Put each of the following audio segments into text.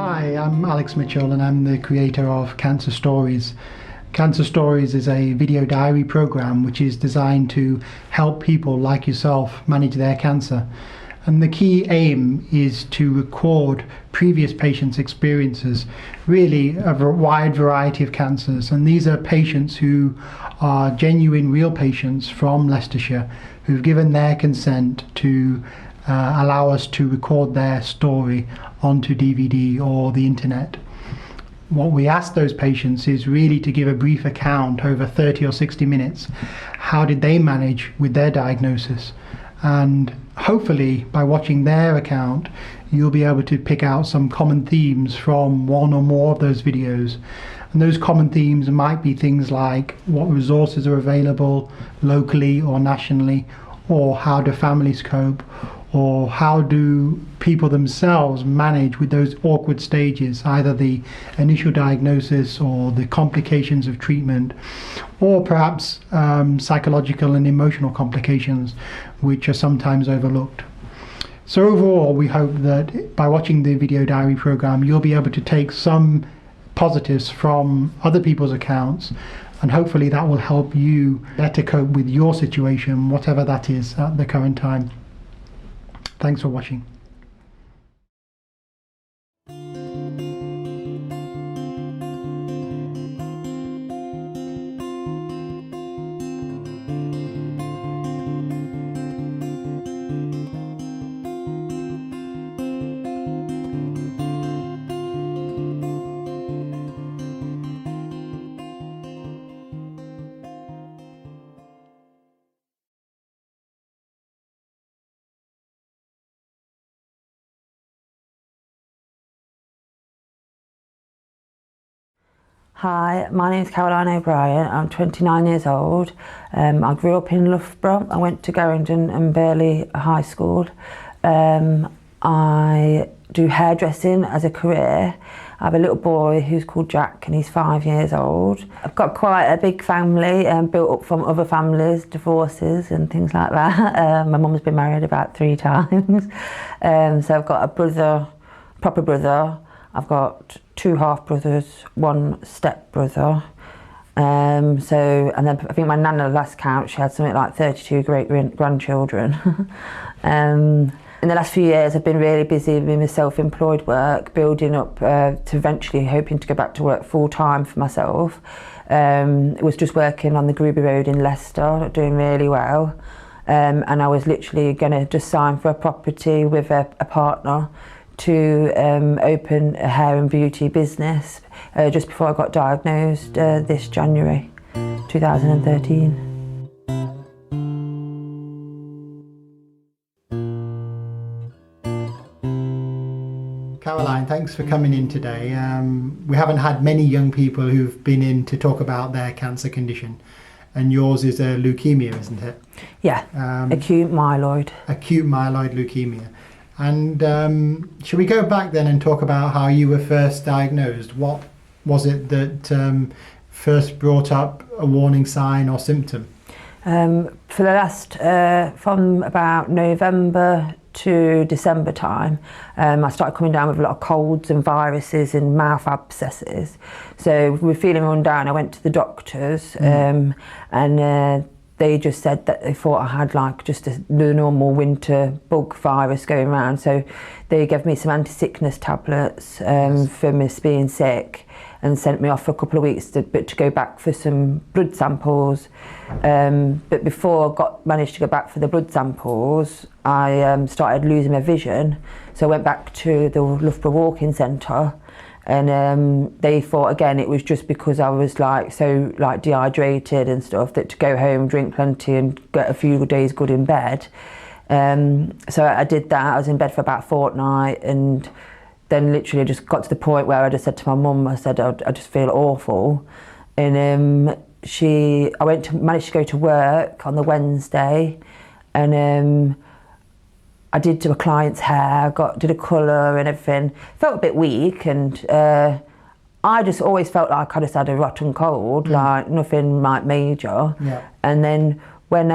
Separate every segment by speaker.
Speaker 1: Hi, I'm Alex Mitchell and I'm the creator of Cancer Stories. Cancer Stories is a video diary program which is designed to help people like yourself manage their cancer. And the key aim is to record previous patients' experiences, really a wide variety of cancers. And these are patients who are genuine, real patients from Leicestershire who've given their consent to allow us to record their story onto DVD or the internet. What we ask those patients is really to give a brief account over 30 or 60 minutes. How did they manage with their diagnosis? And hopefully by watching their account you'll be able to pick out some common themes from one or more of those videos. And those common themes might be things like what resources are available locally or nationally, or how do families cope, or how do people themselves manage with those awkward stages, either the initial diagnosis or the complications of treatment, or perhaps psychological and emotional complications which are sometimes overlooked. So overall, we hope that by watching the video diary program you'll be able to take some positives from other people's accounts, and hopefully that will help you better cope with your situation, whatever that is at the current time. Thanks for watching.
Speaker 2: Hi, my name is Caroline O'Brien. I'm 29 years old. I grew up in Loughborough. I went to Garrington and Burley High School. I do hairdressing as a career. I have a little boy who's called Jack and he's 5 years old. I've got quite a big family, built up from other families, divorces and things like that. My mum's been married about 3 times. So I've got a brother, proper brother. I've got 2 half-brothers, 1 step-brother. And then I think my nana, last count, she had something like 32 great-grandchildren. In the last few years I've been really busy with my self-employed work, building up to eventually hoping to go back to work full-time for myself. It was just working on the Gruby Road in Leicester, doing really well. And I was literally going to just sign for a property with a partner to open a hair and beauty business just before I got diagnosed this January 2013.
Speaker 1: Caroline, thanks for coming in today. We haven't had many young people who've been in to talk about their cancer condition, and yours is a leukemia, isn't it?
Speaker 2: Yeah, acute myeloid.
Speaker 1: Acute myeloid leukemia. And should we go back then and talk about how you were first diagnosed? What was it that first brought up a warning sign or symptom?
Speaker 2: For the last, from about November to December time, I started coming down with a lot of colds and viruses and mouth abscesses. So we were feeling run down. I went to the doctors and they just said that they thought I had like just the normal winter bug virus going around. So they gave me some anti-sickness tablets for me being sick and sent me off for a couple of weeks to go back for some blood samples. But before I managed to go back for the blood samples, I started losing my vision. So I went back to the Loughborough Walking Centre, and they thought again it was just because I was so dehydrated and stuff, that to go home, drink plenty and get a few days good in bed. So I did that. I was in bed for about a fortnight, and then literally just got to the point where I just said to my mum, I said I just feel awful. And I managed to go to work on the Wednesday, and I did do a client's hair, did a colour and everything. Felt a bit weak, and I just always felt like I just had a rotten cold, like nothing like major.
Speaker 1: Yeah.
Speaker 2: And then when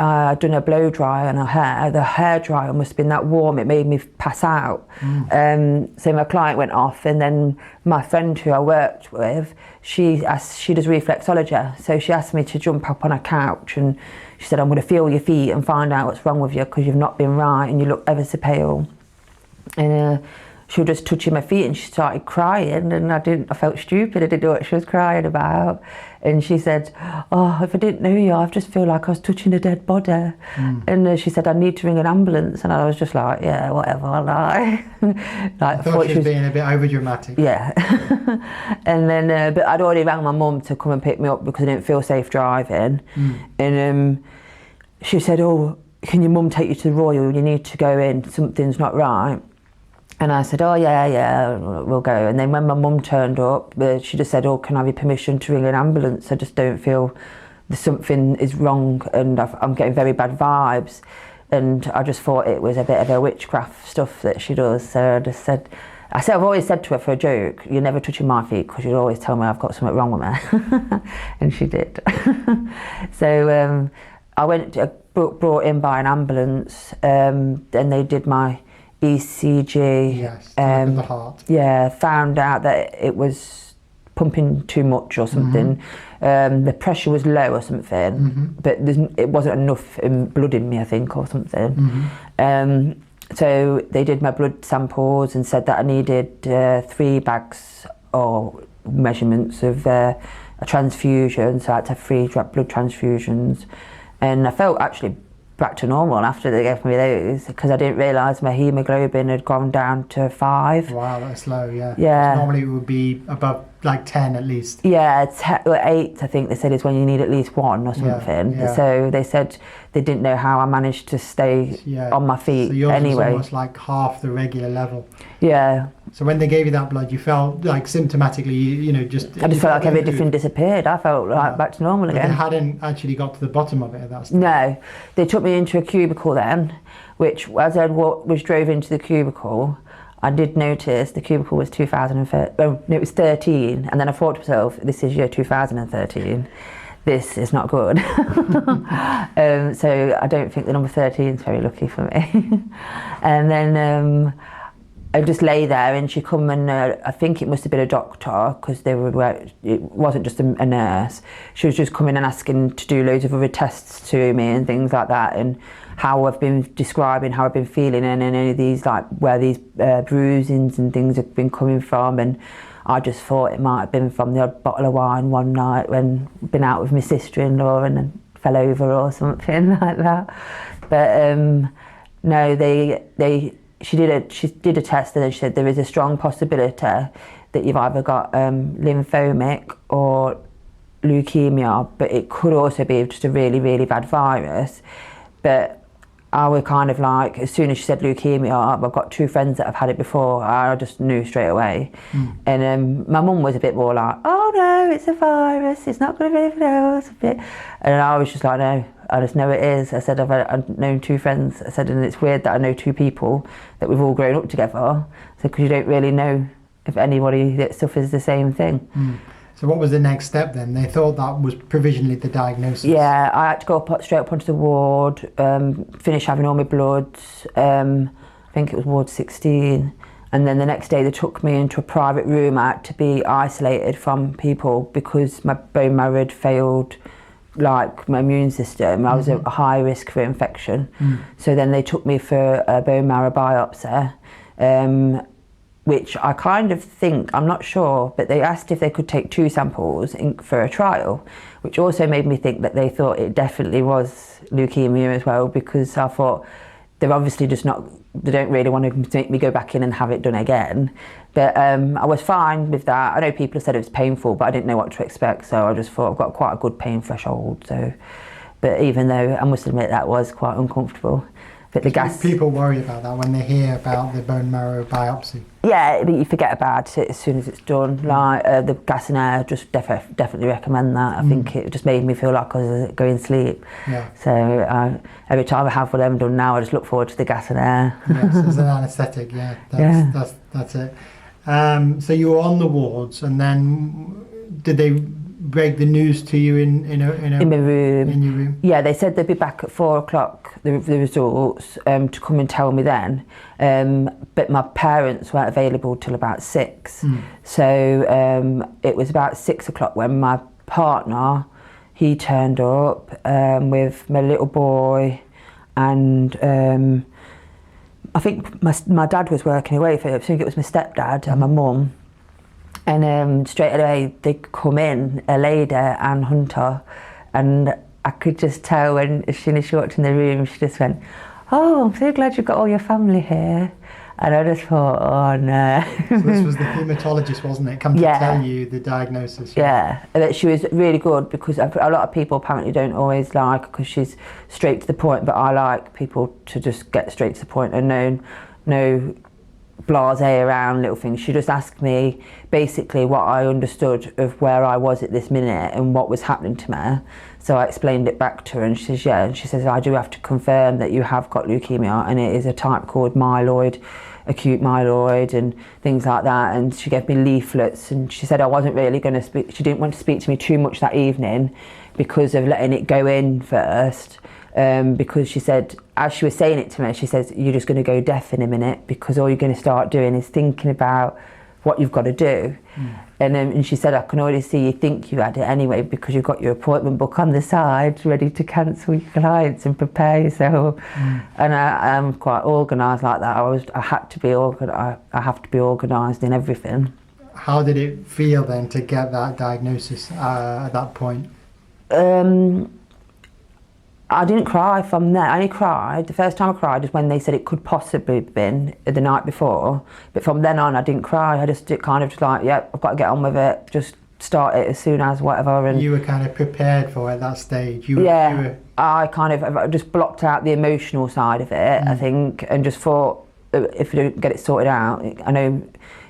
Speaker 2: I'd done a blow dry on her hair. The hair dryer must have been that warm, it made me pass out. So my client went off, and then my friend who I worked with, she does reflexology. So she asked me to jump up on a couch, and she said, I'm going to feel your feet and find out what's wrong with you, because you've not been right and you look ever so pale. And she was just touching my feet, and she started crying, and I felt stupid, I didn't know what she was crying about. And she said, oh, if I didn't know you, I just feel like I was touching a dead body. And she said, I need to ring an ambulance. And I was just like, yeah, whatever, like.
Speaker 1: I thought she was being a bit overdramatic.
Speaker 2: Yeah. And then, but I'd already rang my mum to come and pick me up because I didn't feel safe driving. And she said, oh, can your mum take you to the Royal? You need to go in, something's not right. And I said, oh yeah, we'll go. And then when my mum turned up, she just said, oh, can I have your permission to ring an ambulance? I just don't feel something is wrong, and I'm getting very bad vibes. And I just thought it was a bit of a witchcraft stuff that she does. So I just said, I've always said to her for a joke, you're never touching my feet, because you'd always tell me I've got something wrong with me. And she did. So I went, brought in by an ambulance, and they did my ECG.
Speaker 1: Yes, the heart.
Speaker 2: Yeah, found out that it was pumping too much or something. The pressure was low or something, but it wasn't enough blood in me, I think, or something. So they did my blood samples and said that I needed 3 bags or measurements of a transfusion, so I had to have 3 blood transfusions. And I felt actually back to normal after they gave me those, because I didn't realise my haemoglobin had gone down to 5.
Speaker 1: Wow, that's low, yeah.
Speaker 2: Yeah.
Speaker 1: Normally it would be above like 10 at least.
Speaker 2: Yeah, 8 I think they said is when you need at least 1 or something.
Speaker 1: Yeah.
Speaker 2: So they said they didn't know how I managed to stay on my feet
Speaker 1: so yours
Speaker 2: anyway.
Speaker 1: was almost like half the regular level.
Speaker 2: Yeah.
Speaker 1: So when they gave you that blood, you felt like symptomatically, I just felt
Speaker 2: like everything disappeared. I felt like back to normal again.
Speaker 1: They hadn't actually got to the bottom of it at that stage.
Speaker 2: No, they took me into a cubicle then, which as I was drove into the cubicle, I did notice the cubicle was 2013. Oh, no, it was 13, and then I thought to myself, this is year 2013. This is not good. So I don't think the number 13 is very lucky for me. And then I just lay there, and she come and I think it must have been a doctor, because it wasn't just a nurse. She was just coming and asking to do loads of other tests to me and things like that, and how I've been describing how I've been feeling, and any of these, like where these bruisings and things have been coming from. And I just thought it might have been from the odd bottle of wine one night when I'd been out with my sister-in-law and then fell over or something like that. But no, she did a test, and then she said there is a strong possibility that you've either got lymphomic or leukemia, but it could also be just a really, really bad virus. But I was kind of like, as soon as she said leukemia, I've got 2 friends that have had it before, I just knew straight away. And my mum was a bit more like, oh no, it's a virus, it's not going to be anything else. And I was just like, no, I just know it is. I said, I've known 2 friends. I said, and it's weird that I know 2 people that we've all grown up together. I said, because you don't really know if anybody that suffers the same thing.
Speaker 1: So what was the next step then? They thought that was provisionally the diagnosis.
Speaker 2: Yeah, I had to go straight up onto the ward, finish having all my bloods. I think it was ward 16. And then the next day they took me into a private room. I had to be isolated from people because my bone marrow had failed, like my immune system. I was at a high risk for infection. So then they took me for a bone marrow biopsy. Which I kind of think, I'm not sure, but they asked if they could take 2 samples for a trial, which also made me think that they thought it definitely was leukemia as well, because I thought they're obviously just not, they don't really want to make me go back in and have it done again. But I was fine with that. I know people have said it was painful, but I didn't know what to expect, so I just thought I've got quite a good pain threshold. So, but even though I must admit that was quite uncomfortable. But the gas.
Speaker 1: People worry about that when they hear about the bone marrow biopsy.
Speaker 2: Yeah, but you forget about it as soon as it's done. Like the gas and air, just definitely recommend that. I think it just made me feel like I was going to sleep.
Speaker 1: Yeah.
Speaker 2: So every time I have one of them done now, I just look forward to the gas and air.
Speaker 1: Yes, as an anaesthetic. Yeah, that's it. So you were on the wards, and then did they break the news to you in
Speaker 2: my room.
Speaker 1: In your room?
Speaker 2: Yeah, they said they'd be back at 4 o'clock, the results, to come and tell me then. But my parents weren't available till about 6. So it was about 6 o'clock when my partner, he turned up with my little boy, and I think my dad was working away for it. I think it was my stepdad and my mum. And straight away they come in, a lady and Hunter, and I could just tell when as soon as she walked in the room, she just went, "Oh, I'm so glad you've got all your family here." And I just thought, oh no.
Speaker 1: So this was the haematologist, wasn't it? Come to tell you the diagnosis.
Speaker 2: Yeah, but she was really good, because a lot of people apparently don't always like, because she's straight to the point, but I like people to just get straight to the point and no blasé around little things. She just asked me basically what I understood of where I was at this minute and what was happening to me. So I explained it back to her, and she says, yeah, and she says, I do have to confirm that you have got leukemia, and it is a type called myeloid, acute myeloid, and things like that. And she gave me leaflets, and she said I wasn't really going to speak, she didn't want to speak to me too much that evening because of letting it go in first. Because she said, as she was saying it to me, she says, you're just going to go deaf in a minute, because all you're going to start doing is thinking about what you've got to do. And she said, I can already see you think you had it anyway, because you've got your appointment book on the side ready to cancel your clients and prepare yourself. And I am quite organised like that. I have to be organised in everything.
Speaker 1: How did it feel then to get that diagnosis at that point?
Speaker 2: I didn't cry from there. I only cried, the first time I cried was when they said it could possibly have been the night before. But from then on, I didn't cry. I just kind of just like, yep, I've got to get on with it. Just start it as soon as whatever. And
Speaker 1: you were kind of prepared for it at that stage.
Speaker 2: I kind of just blocked out the emotional side of it, I think, and just thought, if you don't get it sorted out, I know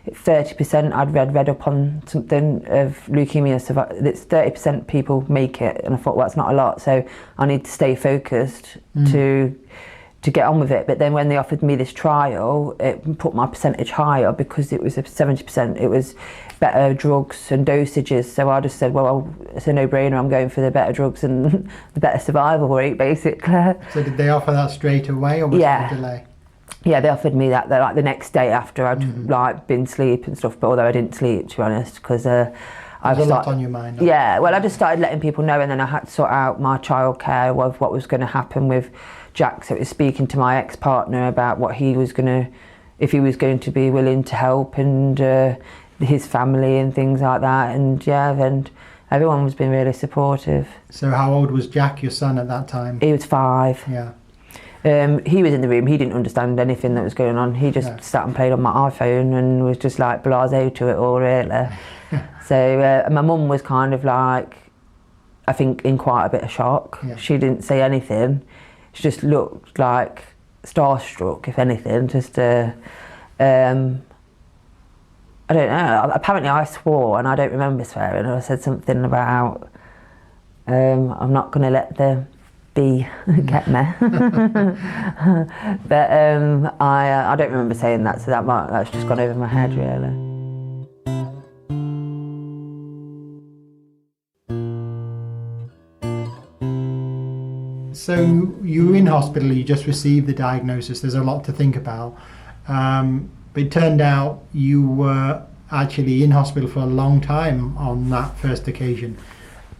Speaker 2: 30% I'd read up on something of leukemia, so it's 30% people make it, and I thought, well, that's not a lot, so I need to stay focused to get on with it. But then when they offered me this trial, it put my percentage higher, because it was a 70%, it was better drugs and dosages. So I just said, well, it's a no-brainer, I'm going for the better drugs and the better survival rate, basically.
Speaker 1: So did they offer that straight away, or was there a delay?
Speaker 2: Yeah, they offered me that like the next day after I'd like been asleep and stuff, but although I didn't sleep, to be honest, because
Speaker 1: There's a lot on your mind.
Speaker 2: Yeah, well, I just started letting people know, and then I had to sort out my childcare of what was going to happen with Jack. So it was speaking to my ex-partner about what he was going to, if he was going to be willing to help, and his family and things like that. And yeah, and everyone was being really supportive.
Speaker 1: So how old was Jack, your son, at that time?
Speaker 2: He was 5.
Speaker 1: Yeah.
Speaker 2: He was in the room, he didn't understand anything that was going on. He just sat and played on my iPhone and was just like blasé to it all, really. So my mum was kind of like, I think, in quite a bit of shock. She didn't say anything. She just looked like starstruck, if anything. Just I don't know, apparently I swore, and I don't remember swearing. I said something about I'm not going to let the bee get me. But I don't remember saying that, so that's just gone over my head, really.
Speaker 1: So you were in hospital, you just received the diagnosis, there's a lot to think about. But it turned out you were actually in hospital for a long time on that first occasion.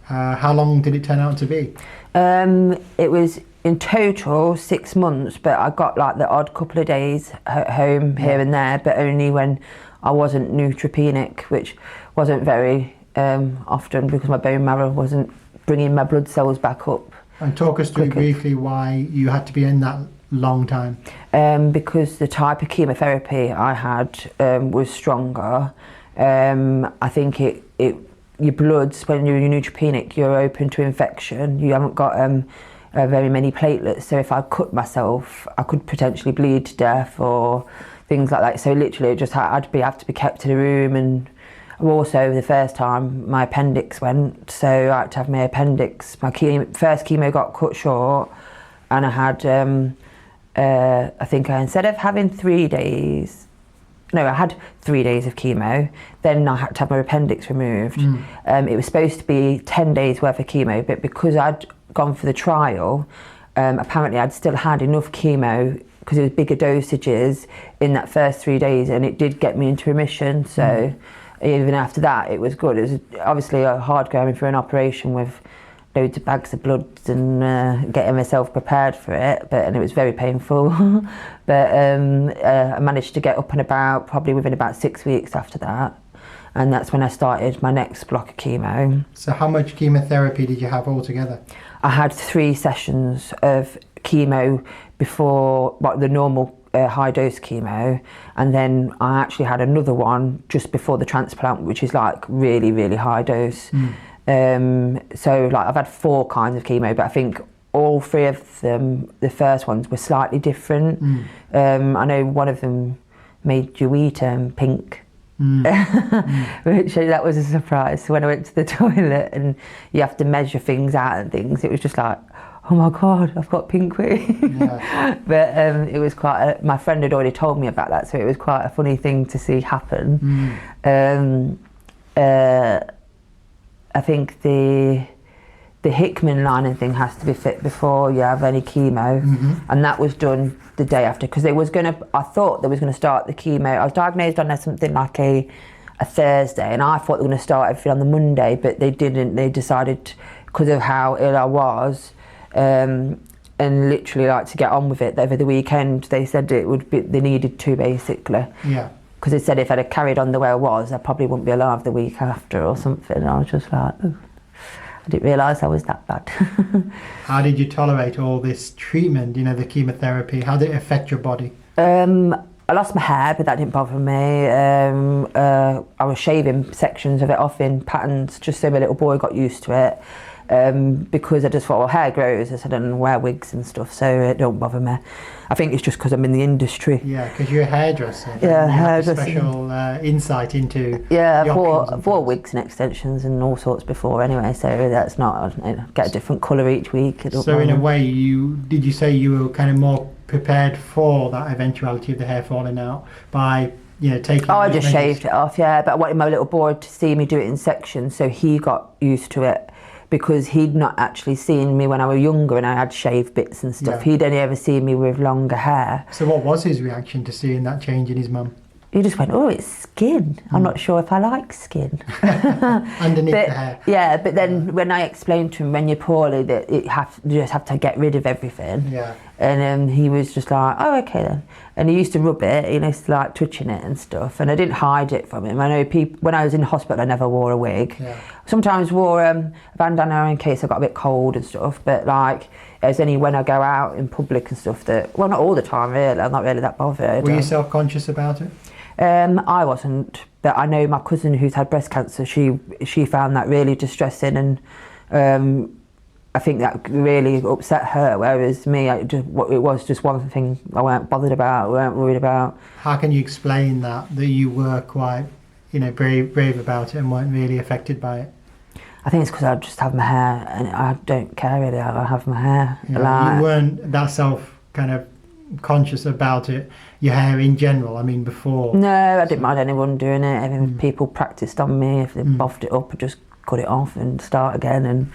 Speaker 1: How long did it turn out to be?
Speaker 2: It was in total 6 months, but I got like the odd couple of days at home here and there, but only when I wasn't neutropenic, which wasn't very often, because my bone marrow wasn't bringing my blood cells back up.
Speaker 1: And talk us through briefly why you had to be in that long time.
Speaker 2: Because the type of chemotherapy I had was stronger. I think your bloods, when you're neutropenic, you're open to infection. You haven't got very many platelets, so if I cut myself, I could potentially bleed to death or things like that. So literally, I'd have to be kept in a room. And also, the first time my appendix went, so I had to have my appendix. My first chemo got cut short, and I had, I think instead of having 3 days, no, I had 3 days of chemo, then I had to have my appendix removed. It was supposed to be 10 days worth of chemo, but because I'd gone for the trial, apparently I'd still had enough chemo because it was bigger dosages in that first 3 days, and it did get me into remission. So even after that, it was good. It was obviously hard going through an operation with loads of bags of blood and getting myself prepared for it, and it was very painful. But I managed to get up and about probably within about 6 weeks after that, and that's when I started my next block of chemo.
Speaker 1: So how much chemotherapy did you have altogether?
Speaker 2: I had 3 sessions of chemo before the normal high dose chemo, and then I actually had another one just before the transplant, which is like really, really high dose. So like I've had 4 kinds of chemo, but I think all 3 of them, the first ones, were slightly different. I know one of them made you eat pink, which that was a surprise. So when I went to the toilet and you have to measure things out and things, it was just like, oh my God, I've got pink wee. But it was quite, my friend had already told me about that, so it was quite a funny thing to see happen. I think the Hickman lining thing has to be fit before you have any chemo, and that was done the day after, because I thought they was going to start the chemo. I was diagnosed on something like a Thursday, and I thought they were going to start everything on the Monday, but they didn't. They decided, because of how ill I was, and literally like to get on with it over the weekend, they said it would be, they needed to basically. Because they said if I'd have carried on the way I was, I probably wouldn't be alive the week after or something. And I was just like, oh, I didn't realise I was that bad.
Speaker 1: How did you tolerate all this treatment, you know, the chemotherapy? How did it affect your body?
Speaker 2: I lost my hair, but that didn't bother me. I was shaving sections of it off in patterns just so my little boy got used to it. Because I just thought, well, hair grows, I said, and wear wigs and stuff, so it don't bother me. I think it's just because I'm in the industry. Yeah, because
Speaker 1: you're a hairdresser.
Speaker 2: Yeah, hairdresser.
Speaker 1: Special insight into.
Speaker 2: Yeah, I've wore wigs and extensions and all sorts before anyway, so that's not, get a different colour each week.
Speaker 1: So in a way, did you say you were kind of more prepared for that eventuality of the hair falling out by, you know, taking?
Speaker 2: Oh, I just shaved it off, yeah, but I wanted my little boy to see me do it in sections, so he got used to it. Because he'd not actually seen me when I was younger and I had shaved bits and stuff. He'd only ever seen me with longer hair.
Speaker 1: So what was his reaction to seeing that change in his mum?
Speaker 2: He just went, oh, it's skin. I'm not sure if I like skin.
Speaker 1: Underneath the hair.
Speaker 2: Yeah, but then when I explained to him, when you're poorly, that you just have to get rid of everything.
Speaker 1: Yeah.
Speaker 2: And he was just like, oh, okay then. And he used to rub it, he used to like touching it and stuff. And I didn't hide it from him. I know when I was in hospital, I never wore a wig. Sometimes wore a bandana in case I got a bit cold and stuff. But like, it's only when I go out in public and stuff that, well, not all the time really, I'm not really that bothered.
Speaker 1: Were you self-conscious about it?
Speaker 2: I wasn't, but I know my cousin who's had breast cancer, she found that really distressing, and I think that really upset her, whereas me, it was just one thing I weren't bothered about, weren't worried about.
Speaker 1: How can you explain that you were quite, you know, brave about it and weren't really affected by it?
Speaker 2: I think it's because I just have my hair, and I don't care really how I have my hair.
Speaker 1: Yeah, you weren't that conscious about it, your hair in general, I mean, before?
Speaker 2: No, I didn't mind anyone doing it. Even people practiced on me, if they buffed it up, I just cut it off and start again, and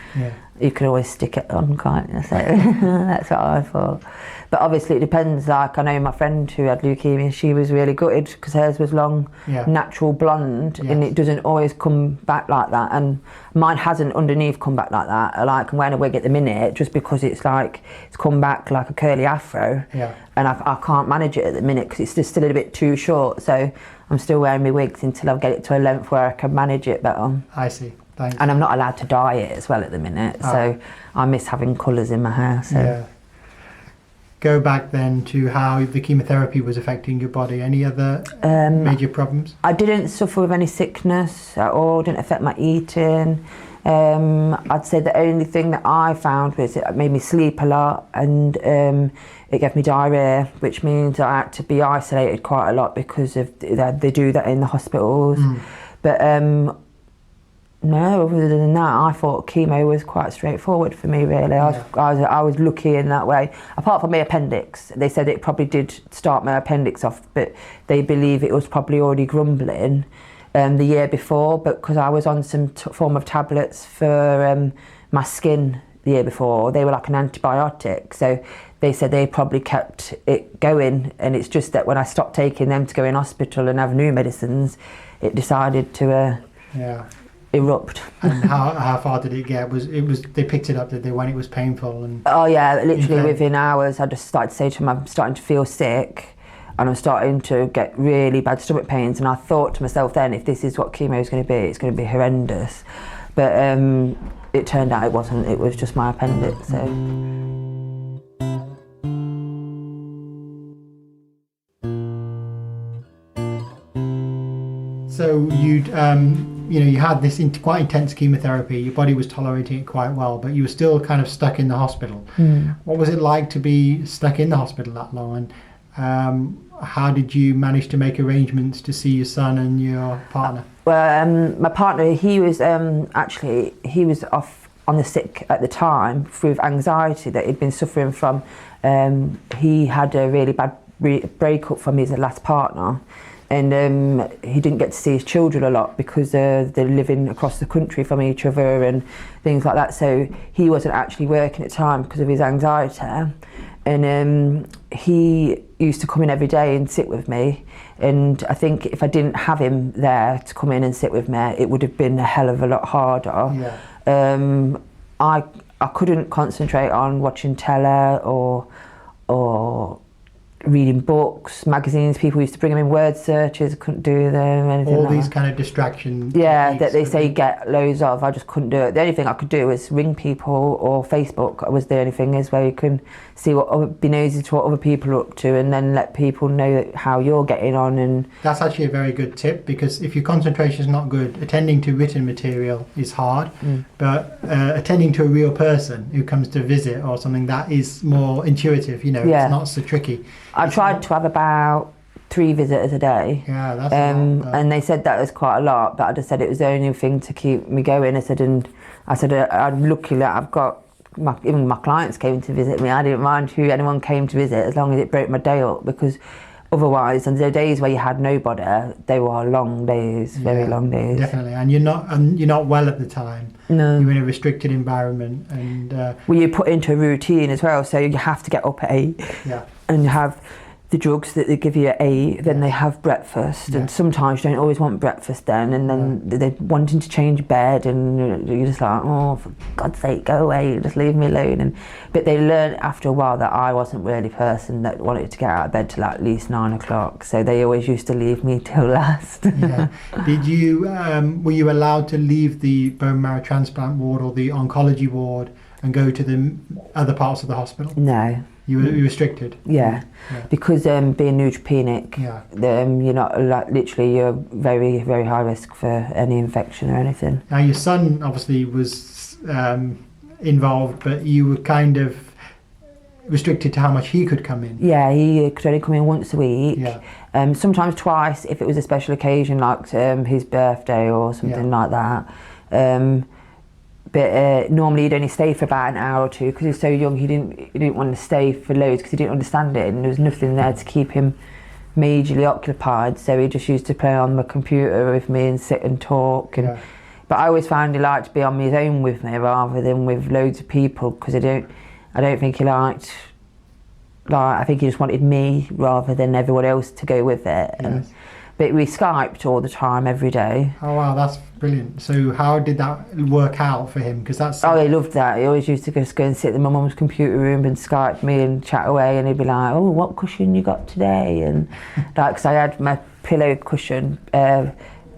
Speaker 2: you could always stick it on, can't you? So that's what I thought. But obviously it depends, like I know my friend who had leukemia, she was really gutted because hers was long, natural blonde, and it doesn't always come back like that, and mine hasn't underneath come back like that. Like I'm wearing a wig at the minute just because it's come back like a curly afro, and I can't manage it at the minute because it's just still a bit too short, so I'm still wearing my wigs until I get it to a length where I can manage it better.
Speaker 1: I see. Thanks.
Speaker 2: And I'm not allowed to dye it as well at the minute, so I miss having colours in my hair. So.
Speaker 1: Go back then to how the chemotherapy was affecting your body. Any other major problems? I
Speaker 2: didn't suffer with any sickness at all, didn't affect my eating. I'd say the only thing that I found was it made me sleep a lot, and it gave me diarrhoea, which means I had to be isolated quite a lot because of they do that in the hospitals. But No, other than that, I thought chemo was quite straightforward for me, really. I was lucky in that way. Apart from my appendix, they said it probably did start my appendix off, but they believe it was probably already grumbling the year before, but because I was on some form of tablets for my skin the year before, they were like an antibiotic, so they said they probably kept it going, and it's just that when I stopped taking them to go in hospital and have new medicines, it decided to erupt.
Speaker 1: And how far did it get? They picked it up, did they, when it was painful? And
Speaker 2: oh yeah, literally within hours I just started to say to them, I'm starting to feel sick and I'm starting to get really bad stomach pains, and I thought to myself then, if this is what chemo is going to be, it's going to be horrendous. But it turned out it wasn't, it was just my appendix.
Speaker 1: So you had this quite intense chemotherapy, your body was tolerating it quite well, but you were still kind of stuck in the hospital. What was it like to be stuck in the hospital that long, and how did you manage to make arrangements to see your son and your partner?
Speaker 2: Well, my partner, he was off on the sick at the time through anxiety that he'd been suffering from. He had a really bad breakup from his last partner, and he didn't get to see his children a lot because they're living across the country from each other and things like that. So he wasn't actually working at the time because of his anxiety, and he used to come in every day and sit with me. And I think if I didn't have him there to come in and sit with me, it would have been a hell of a lot harder. I couldn't concentrate on watching telly or reading books, magazines. People used to bring them in word searches, I couldn't do them, anything
Speaker 1: all
Speaker 2: like
Speaker 1: these
Speaker 2: that.
Speaker 1: kind of distraction
Speaker 2: that they say get loads of. I just couldn't do it. The only thing I could do was ring people, or Facebook was the only thing, is where you can see be nosy to what other people are up to, and then let people know how you're getting on. And
Speaker 1: that's actually a very good tip, because if your concentration is not good, attending to written material is hard, but attending to a real person who comes to visit or something, that is more intuitive, it's not so tricky.
Speaker 2: I tried to have about 3 visitors a day.
Speaker 1: Yeah, that's a lot,
Speaker 2: and they said that was quite a lot, but I just said it was the only thing to keep me going. I said I'm lucky that I've got even my clients came to visit me. I didn't mind who anyone came to visit, as long as it broke my day up, because otherwise, and the days where you had nobody, they were long days, very long days.
Speaker 1: Definitely, and you're not well at the time.
Speaker 2: No,
Speaker 1: you're in a restricted environment, and
Speaker 2: well, you're put into a routine as well, so you have to get up at 8 and have the drugs that they give you at 8, then they have breakfast, and sometimes you don't always want breakfast then, and then they're wanting to change bed, and you're just like, oh, for God's sake, go away, just leave me alone. But they learned after a while that I wasn't really a person that wanted to get out of bed till at least 9 o'clock, so they always used to leave me till last.
Speaker 1: Did you were you allowed to leave the bone marrow transplant ward or the oncology ward and go to the other parts of the hospital?
Speaker 2: No.
Speaker 1: You were restricted?
Speaker 2: Because being neutropenic, you're not, like, literally you're very, very high risk for any infection or anything.
Speaker 1: Now your son obviously was involved, but you were kind of restricted to how much he could come in.
Speaker 2: Yeah, he could only come in once a week, sometimes twice if it was a special occasion, like his birthday or something like that. But normally he'd only stay for about an hour or two, because he was so young. He didn't want to stay for loads because he didn't understand it, and there was nothing there to keep him majorly occupied. So he just used to play on the computer with me and sit and talk. But I always found he liked to be on his own with me rather than with loads of people, because I don't think he liked. I think he just wanted me rather than everyone else to go with it. But we Skyped all the time, every day.
Speaker 1: Oh wow, that's brilliant. So how did that work out for him? Because that's...
Speaker 2: Oh, he loved that. He always used to just go and sit in my mum's computer room and Skype me and chat away, and he'd be like, oh, what cushion you got today? And because I had my pillow cushion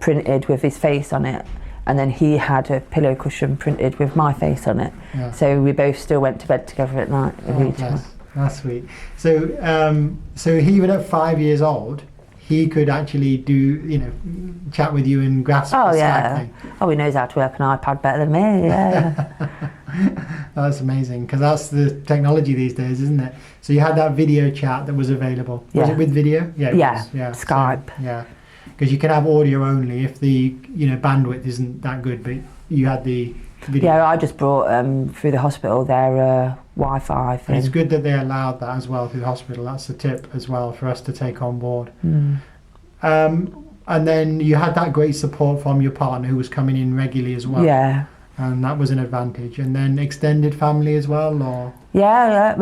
Speaker 2: printed with his face on it, and then he had a pillow cushion printed with my face on it. So we both still went to bed together at night with each other.
Speaker 1: That's sweet. So even at 5 years old, he could actually do, chat with you and grasp the Skype thing.
Speaker 2: Oh, he knows how to work an iPad better than me,
Speaker 1: That's amazing, because that's the technology these days, isn't it? So you had that video chat that was available. Was it with video? Yeah,
Speaker 2: Skype.
Speaker 1: So, Because you can have audio only if the bandwidth isn't that good, but you had the video.
Speaker 2: Yeah, I just brought through the hospital their Wi-Fi thing.
Speaker 1: And it's good that they allowed that as well through the hospital. That's a tip as well for us to take on board. And then you had that great support from your partner who was coming in regularly as well.
Speaker 2: Yeah.
Speaker 1: And that was an advantage. And then extended family as well, or?
Speaker 2: Yeah.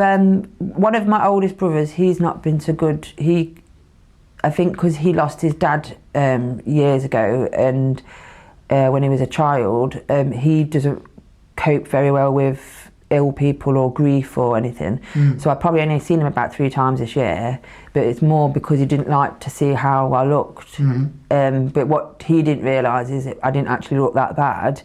Speaker 2: One of my oldest brothers, he's not been so good. I think because he lost his dad years ago, and when he was a child, he doesn't cope very well with ill people or grief or anything. So I probably only seen him about 3 times this year, but it's more because he didn't like to see how I looked. But what he didn't realise is that I didn't actually look that bad.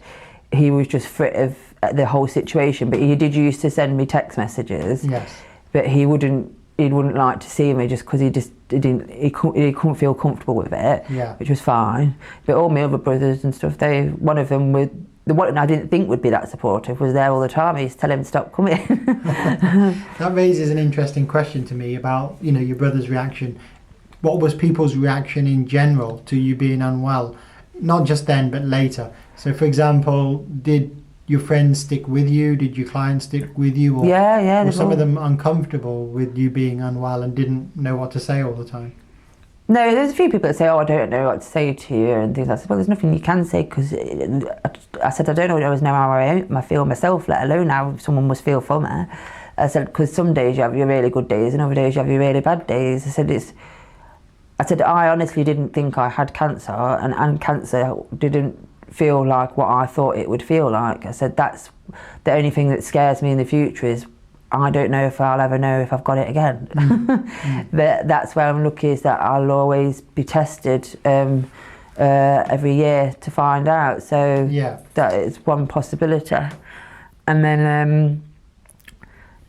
Speaker 2: He was just fret of the whole situation, but he did used to send me text messages.
Speaker 1: Yes.
Speaker 2: But he wouldn't like to see me just because he couldn't feel comfortable with it, which was fine. But all my other brothers and stuff, one of them would, the one I didn't think would be that supportive was there all the time. I used to tell him to stop coming.
Speaker 1: That raises an interesting question to me about your brother's reaction. What was people's reaction in general to you being unwell? Not just then, but later. So, for example, did your friends stick with you? Did your clients stick with you? Or
Speaker 2: yeah.
Speaker 1: were some of them uncomfortable with you being unwell and didn't know what to say all the time?
Speaker 2: No, there's a few people that say, "Oh, I don't know what to say to you," and things. I said, "Well, there's nothing you can say," because I said, "I don't always know how I feel myself, let alone how someone must feel for me." I said, "Because some days you have your really good days, and other days you have your really bad days." I said, I honestly didn't think I had cancer, and cancer didn't feel like what I thought it would feel like. I said, that's the only thing that scares me in the future is I don't know if I'll ever know if I've got it again. But that's where I'm lucky, is that I'll always be tested every year to find out. So that is one possibility. And then,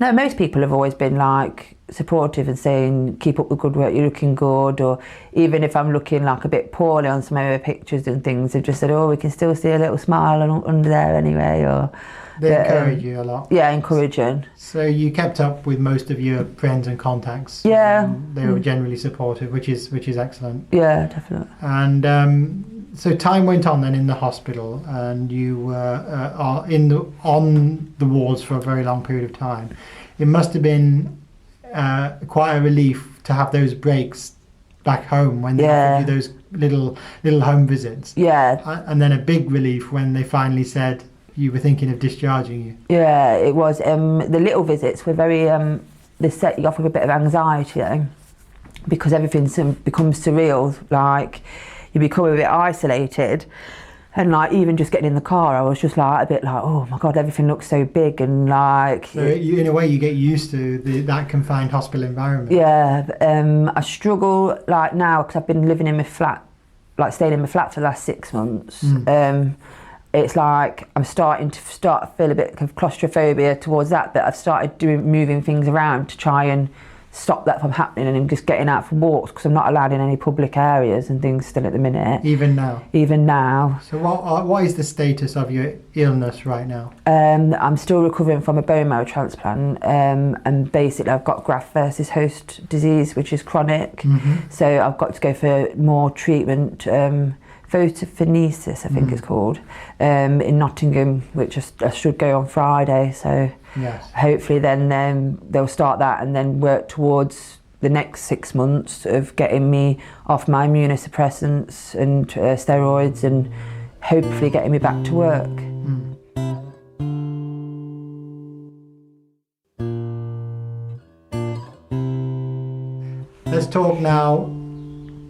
Speaker 2: no, most people have always been like supportive and saying, keep up the good work, you're looking good. Or even if I'm looking like a bit poorly on some of the pictures and things, they've just said, oh, we can still see a little smile under there anyway. Or
Speaker 1: they encourage you a lot.
Speaker 2: Yeah, encouraging.
Speaker 1: So you kept up with most of your friends and contacts.
Speaker 2: Yeah.
Speaker 1: They were generally supportive, which is excellent.
Speaker 2: Yeah, definitely.
Speaker 1: And so time went on then in the hospital, and you were on the wards for a very long period of time. It must have been quite a relief to have those breaks back home when they offered you those little home visits. Yeah. And then a big relief when they finally said you were thinking of discharging you. Yeah,
Speaker 2: it was. The little visits were very, they set you off with a bit of anxiety though, because everything becomes surreal. Like, you become a bit isolated, and like even just getting in the car, I was just like a bit like, oh my God, everything looks so big, and like. So
Speaker 1: in a way, you get used to that confined hospital environment.
Speaker 2: Yeah, I struggle like now because I've been living in my flat, like staying in my flat for the last 6 months. It's like I'm starting to feel a bit of claustrophobia towards that, but I've started moving things around to try and stop that from happening, and I'm just getting out for walks because I'm not allowed in any public areas and things still at the minute. Even now. So what is the status of your illness right now? I'm still recovering from a bone marrow transplant, and basically I've got graft versus host disease, which is chronic. So I've got to go for more treatment, photophonesis I think it's called, in Nottingham, which I should go on Friday. So hopefully then they'll start that and then work towards the next 6 months of getting me off my immuno-suppressants and steroids, and hopefully getting me back to work. Let's talk now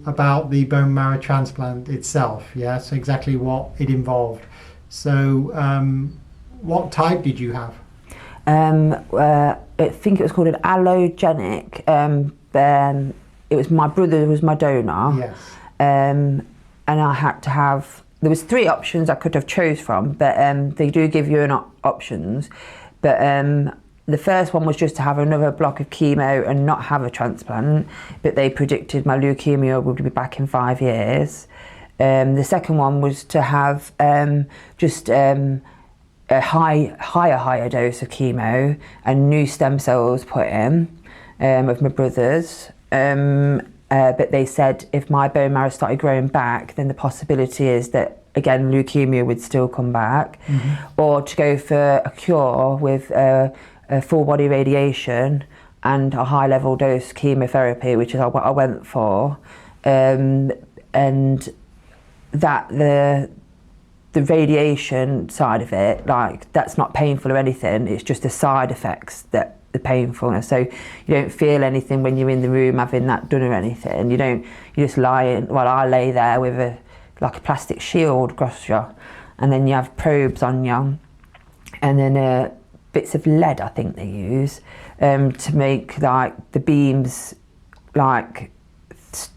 Speaker 2: about the bone marrow transplant itself. So exactly what it involved. So what type did you have? I think it was called an allogenic. It was my brother was my donor. Yes. And I had to have, there was 3 options I could have chose from, but they do give you options. But the first one was just to have another block of chemo and not have a transplant, but they predicted my leukemia would be back in 5 years. The second one was to have just a higher dose of chemo and new stem cells put in of my brother's. And but they said if my bone marrow started growing back, then the possibility is that, again, leukemia would still come back, or to go for a cure with a full body radiation and a high level dose chemotherapy, which is what I went for, and that the radiation side of it, like, that's not painful or anything, it's just the side effects that the painfulness. So you don't feel anything when you're in the room having that done or anything. You just lie in, well, I lay there with a plastic shield across you, and then you have probes on you, and then bits of lead, I think they use, to make like the beams like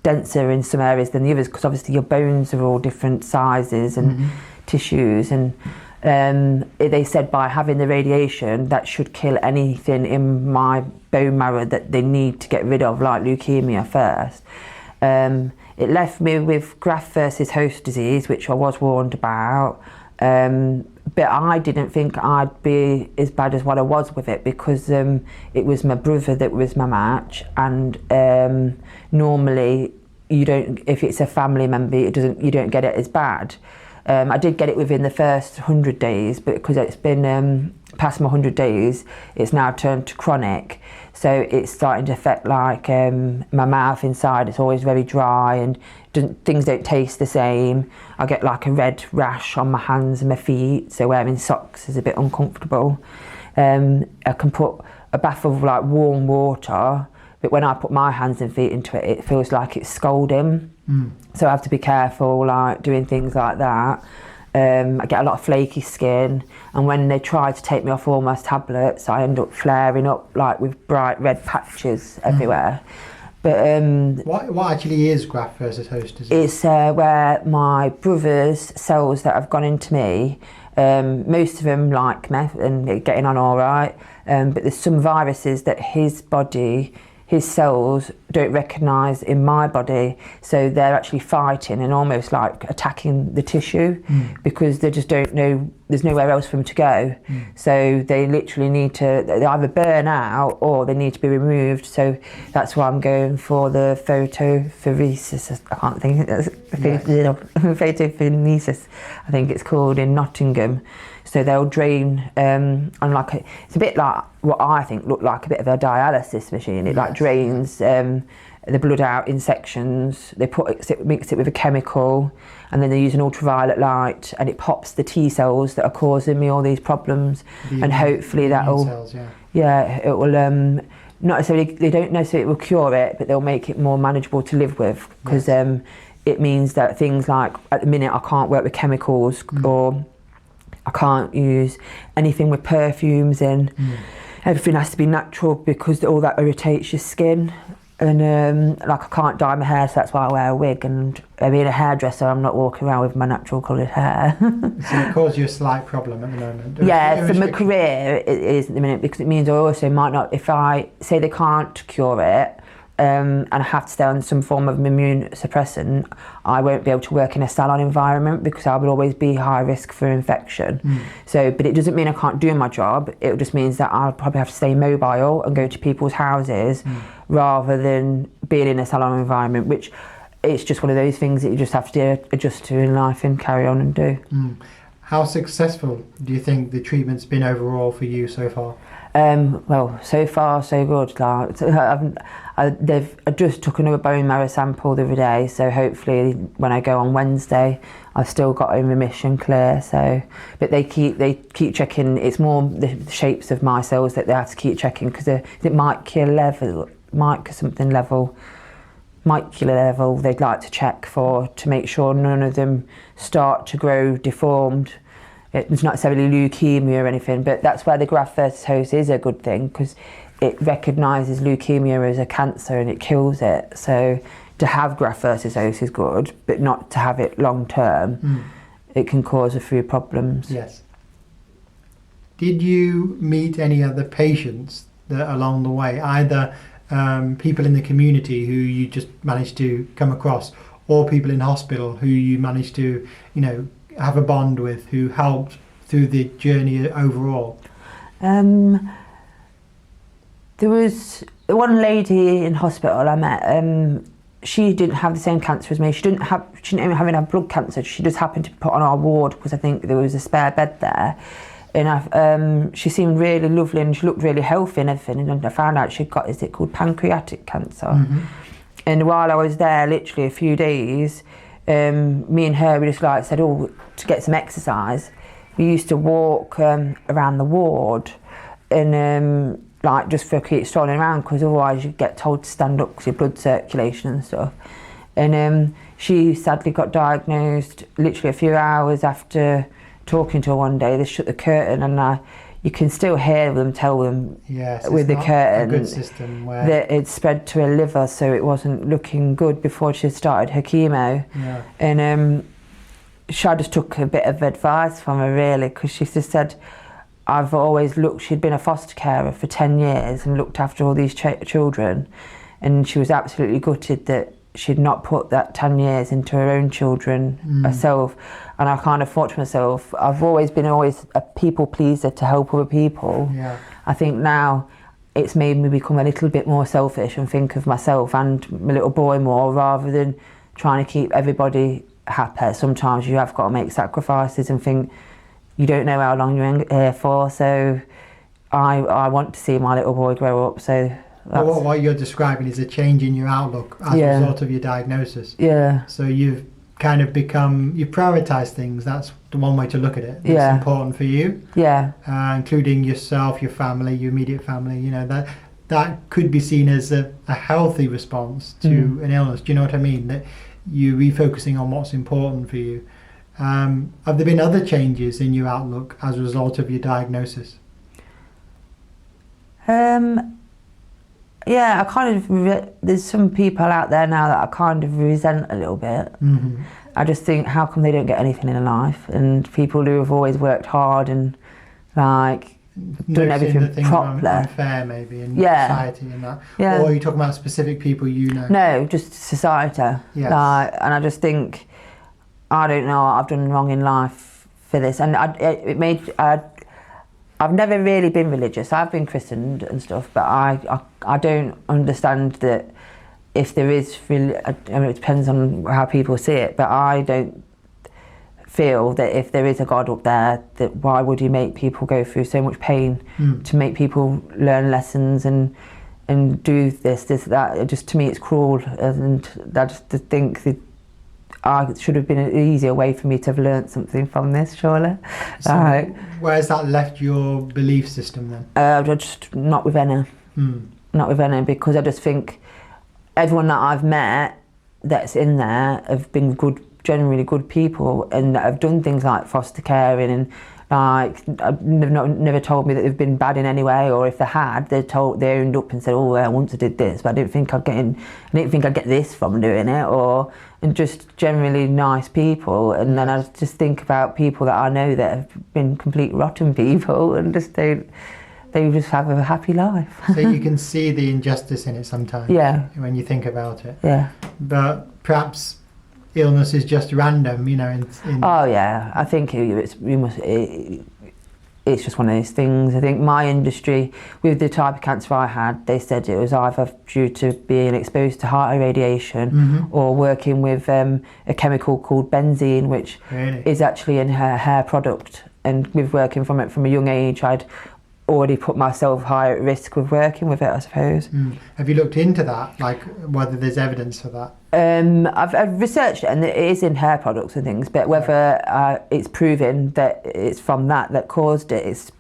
Speaker 2: denser in some areas than the others, because obviously your bones are all different sizes and tissues, and they said by having the radiation that should kill anything in my bone marrow that they need to get rid of, like leukemia first. It left me with graft versus host disease, which I was warned about, but I didn't think I'd be as bad as what I was with it, because it was my brother that was my match, and normally you don't, if it's a family member, you don't get it as bad. I did get it within the first 100 days, but because it's been past my 100 days, it's now turned to chronic. So it's starting to affect like my mouth inside. It's always very dry, and things don't taste the same. I get like a red rash on my hands and my feet, so wearing socks is a bit uncomfortable. I can put a bath of like warm water, but when I put my hands and feet into it, it feels like it's scalding. So I have to be careful, like doing things like that. I get a lot of flaky skin, and when they try to take me off all my tablets, I end up flaring up like with bright red patches everywhere. But
Speaker 1: what actually is graft versus host disease?
Speaker 2: It's where my brother's cells that have gone into me, most of them like me and they're getting on all right, but there's some viruses that his cells don't recognise in my body, so they're actually fighting and almost like attacking the tissue, because they just don't know, there's nowhere else for them to go. So they literally need to, they either burn out or they need to be removed. So that's why I'm going for the photopheresis, I can't think, photopheresis, I think it's called, in Nottingham. So they'll drain, it's a bit like what I think looked like a bit of a dialysis machine. It like drains the blood out in sections. They mix it with a chemical, and then they use an ultraviolet light, and it pops the T cells that are causing me all these problems. And hopefully that'll, it will, not necessarily, they don't necessarily it will cure it, but they'll make it more manageable to live with, because it means that things like, at the minute I can't work with chemicals, or I can't use anything with perfumes in. Everything has to be natural, because all that irritates your skin. And like, I can't dye my hair, so that's why I wear a wig. And being a hairdresser, I'm not walking around with my natural coloured hair.
Speaker 1: So it causes you a slight problem at the moment?
Speaker 2: Yeah, for my career it is at the minute, because it means I also might not, if I say they can't cure it, and I have to stay on some form of immuno-suppressant, I won't be able to work in a salon environment, because I will always be high risk for infection. So, but it doesn't mean I can't do my job. It just means that I'll probably have to stay mobile and go to people's houses, rather than being in a salon environment, which it's just one of those things that you just have to adjust to in life and carry on and do.
Speaker 1: How successful do you think the treatment's been overall for you so far?
Speaker 2: Well, so far so good. Like, I just took another bone marrow sample the other day, so hopefully when I go on Wednesday, I've still got a remission clear. So, but they keep checking. It's more the shapes of my cells that they have to keep checking, because it molecular level, they'd like to check for, to make sure none of them start to grow deformed. It's not necessarily leukemia or anything, but that's where the graft versus host is a good thing, because it recognises leukemia as a cancer and it kills it. So to have graft versus host is good, but not to have it long term. It can cause a few problems.
Speaker 1: Yes. Did you meet any other patients that along the way, either people in the community who you just managed to come across, or people in hospital who you managed to, have a bond with, who helped through the journey overall? There
Speaker 2: was one lady in hospital I met. she didn't have the same cancer as me. She didn't even have blood cancer. She just happened to be put on our ward because I think there was a spare bed there. And she seemed really lovely and she looked really healthy and everything. And I found out she'd got, is it called pancreatic cancer? Mm-hmm. And while I was there, literally a few days, me and her, we just like said, oh, to get some exercise. We used to walk around the ward and like just for keep strolling around, because otherwise you get told to stand up because your blood circulation and stuff. And she sadly got diagnosed literally a few hours after talking to her one day. They shut the curtain and you can still hear them tell them with the curtain
Speaker 1: a good system where
Speaker 2: that it spread to her liver, so it wasn't looking good before she started her chemo.
Speaker 1: Yeah.
Speaker 2: And I just took a bit of advice from her really, because she just said, I've always looked, she'd been a foster carer for 10 years and looked after all these children, and she was absolutely gutted that she'd not put that 10 years into her own children herself. And I kind of thought to myself, I've always been a people pleaser to help other people.
Speaker 1: Yeah.
Speaker 2: I think now it's made me become a little bit more selfish and think of myself and my little boy more, rather than trying to keep everybody happy. Sometimes you have got to make sacrifices and think you don't know how long you're here for, so I want to see my little boy grow up. So
Speaker 1: well, what you're describing is a change in your outlook as a result of your diagnosis.
Speaker 2: Yeah.
Speaker 1: So you've kind of you prioritise things. That's the one way to look at it. It's important for you.
Speaker 2: Yeah.
Speaker 1: Including yourself, your family, your immediate family. You know, that could be seen as a healthy response to an illness. Do you know what I mean? That you're refocusing on what's important for you. Have there been other changes in your outlook as a result of your diagnosis?
Speaker 2: Yeah, I kind of, there's some people out there now that I kind of resent a little bit. Mm-hmm. I just think, how come they don't get anything in life? And people who have always worked hard and like done everything properly.
Speaker 1: Unfair maybe in society and that.
Speaker 2: Yeah.
Speaker 1: Or are you talking about specific people you know?
Speaker 2: No, just society.
Speaker 1: Yes.
Speaker 2: And I just think, I don't know what I've done wrong in life for this. And I've never really been religious. I've been christened and stuff, but I don't understand that if there is, I mean, it depends on how people see it, but I don't feel that if there is a God up there, that why would he make people go through so much pain to make people learn lessons and do this, that. It just, to me, it's cruel, and I just think that it should have been an easier way for me to have learnt something from this, surely.
Speaker 1: So where has that left your belief system then?
Speaker 2: Just not with any. Not with any, because I just think everyone that I've met that's in there have been good, generally good people, and that have done things like foster caring, and like never told me that they've been bad in any way, or if they had, they owned up and said, oh, I once I did this, but I didn't think I'd get this from doing it, and just generally nice people. And then I just think about people that I know that have been complete rotten people, and just they just have a happy life.
Speaker 1: So you can see the injustice in it sometimes.
Speaker 2: Yeah.
Speaker 1: When you think about it.
Speaker 2: Yeah.
Speaker 1: But perhaps illness is just random, you know.
Speaker 2: Oh yeah, I think it's just one of those things. I think my industry, with the type of cancer I had, they said it was either due to being exposed to high radiation or working with a chemical called benzene, which is actually in her hair product. And with working from it from a young age, I'd already put myself high at risk with working with it, I suppose.
Speaker 1: Have you looked into that, like whether there's evidence for that?
Speaker 2: I've researched it, and it is in hair products and things, but whether it's proven that it's from that caused it,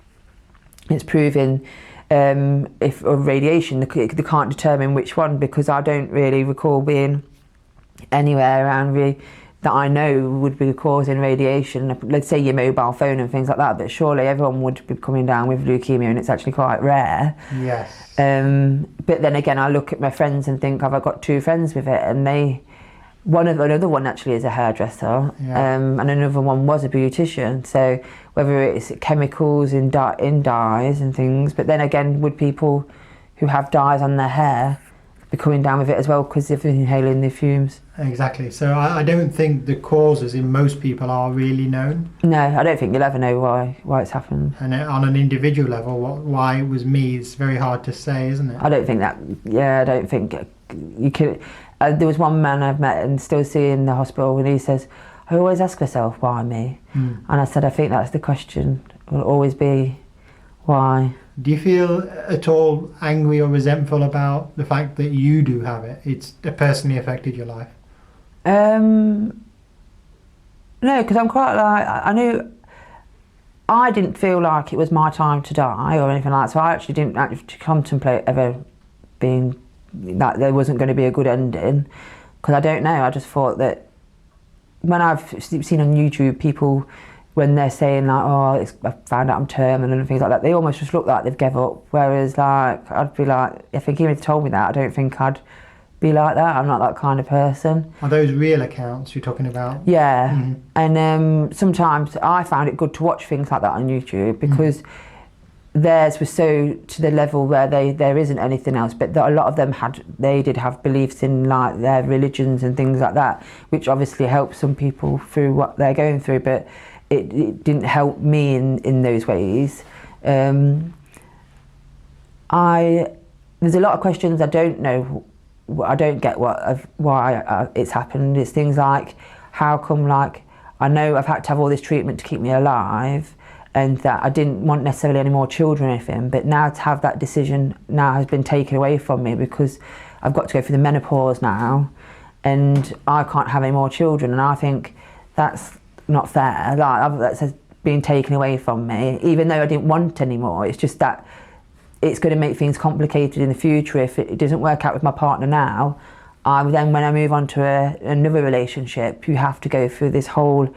Speaker 2: it's proven if of radiation, they can't determine which one, because I don't really recall being anywhere around that I know would be causing radiation. Let's say your mobile phone and things like that, but surely everyone would be coming down with leukemia, and it's actually quite rare.
Speaker 1: Yes.
Speaker 2: But then again, I look at my friends and think, I've got 2 friends with it, and another one actually is a hairdresser, and another one was a beautician. So whether it's chemicals in dyes and things, but then again, would people who have dyes on their hair be coming down with it as well because they're inhaling the fumes?
Speaker 1: Exactly. So I don't think the causes in most people are really known.
Speaker 2: No, I don't think you'll ever know why it's happened.
Speaker 1: And on an individual level, why it was me, it's very hard to say, isn't it?
Speaker 2: I don't think you could. There was one man I've met and still see in the hospital, and he says, I always ask myself, why me? And I said, I think that's the question, will always be, why?
Speaker 1: Do you feel at all angry or resentful about the fact that you do have it? It's personally affected your life?
Speaker 2: No, because I'm quite like, I knew, I didn't feel like it was my time to die or anything like that, so I actually didn't actually contemplate ever being, that there wasn't going to be a good ending, because I don't know, I just thought that when I've seen on YouTube people, when they're saying like, oh, I found out I'm terminal and things like that, they almost just look like they've given up, whereas like, I'd be like, if even if they told me that, I don't think I'd be like that. I'm not that kind of person.
Speaker 1: Are those real accounts you're talking about?
Speaker 2: Yeah, and sometimes I found it good to watch things like that on YouTube, because theirs was so to the level where there isn't anything else, but a lot of them did have beliefs in like their religions and things like that, which obviously helps some people through what they're going through, but it didn't help me in those ways. There's a lot of questions I don't know. I don't get why it's happened. It's things like, how come, like, I know I've had to have all this treatment to keep me alive, and that I didn't want necessarily any more children or anything, but now to have that decision now has been taken away from me, because I've got to go through the menopause now and I can't have any more children, and I think that's not fair. Like, that's being taken away from me, even though I didn't want any more. It's just that it's going to make things complicated in the future if it doesn't work out with my partner now. Then when I move on to another relationship, you have to go through this whole,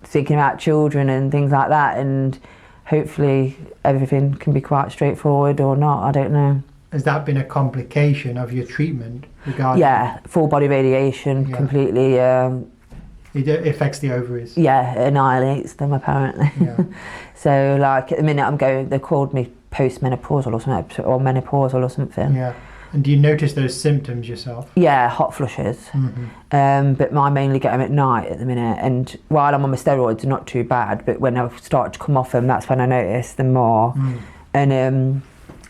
Speaker 2: thinking about children and things like that, and hopefully everything can be quite straightforward or not, I don't know.
Speaker 1: Has that been a complication of your treatment regarding?
Speaker 2: Yeah, full body radiation, completely.
Speaker 1: It affects the ovaries?
Speaker 2: Yeah, it annihilates them apparently.
Speaker 1: Yeah.
Speaker 2: So like at the minute they called me post-menopausal or something, or menopausal or something.
Speaker 1: Yeah. And do you notice those symptoms yourself?
Speaker 2: Yeah, hot flushes. But I mainly get them at night at the minute, and while I'm on my steroids, they're not too bad, but when I start to come off them, that's when I notice them more. And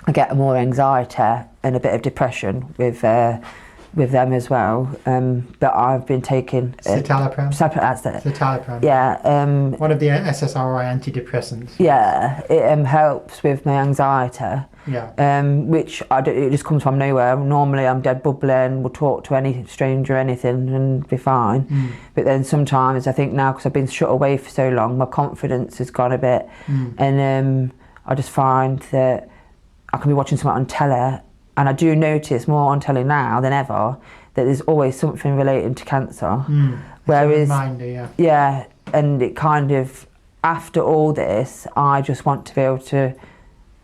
Speaker 2: I get more anxiety and a bit of depression with them as well. But I've been taking
Speaker 1: citalopram.
Speaker 2: That's it.
Speaker 1: Citalopram.
Speaker 2: Yeah.
Speaker 1: One of the SSRI antidepressants.
Speaker 2: Yeah, it helps with my anxiety.
Speaker 1: Yeah.
Speaker 2: Which it just comes from nowhere. Normally I'm dead bubbling, will talk to any stranger, anything, and be fine. But then sometimes I think now, because I've been shut away for so long, my confidence has gone a bit, and I just find that I can be watching something on telly, and I do notice more on telly now than ever that there's always something relating to cancer. Whereas,
Speaker 1: reminder,
Speaker 2: yeah, and it kind of, after all this, I just want to be able to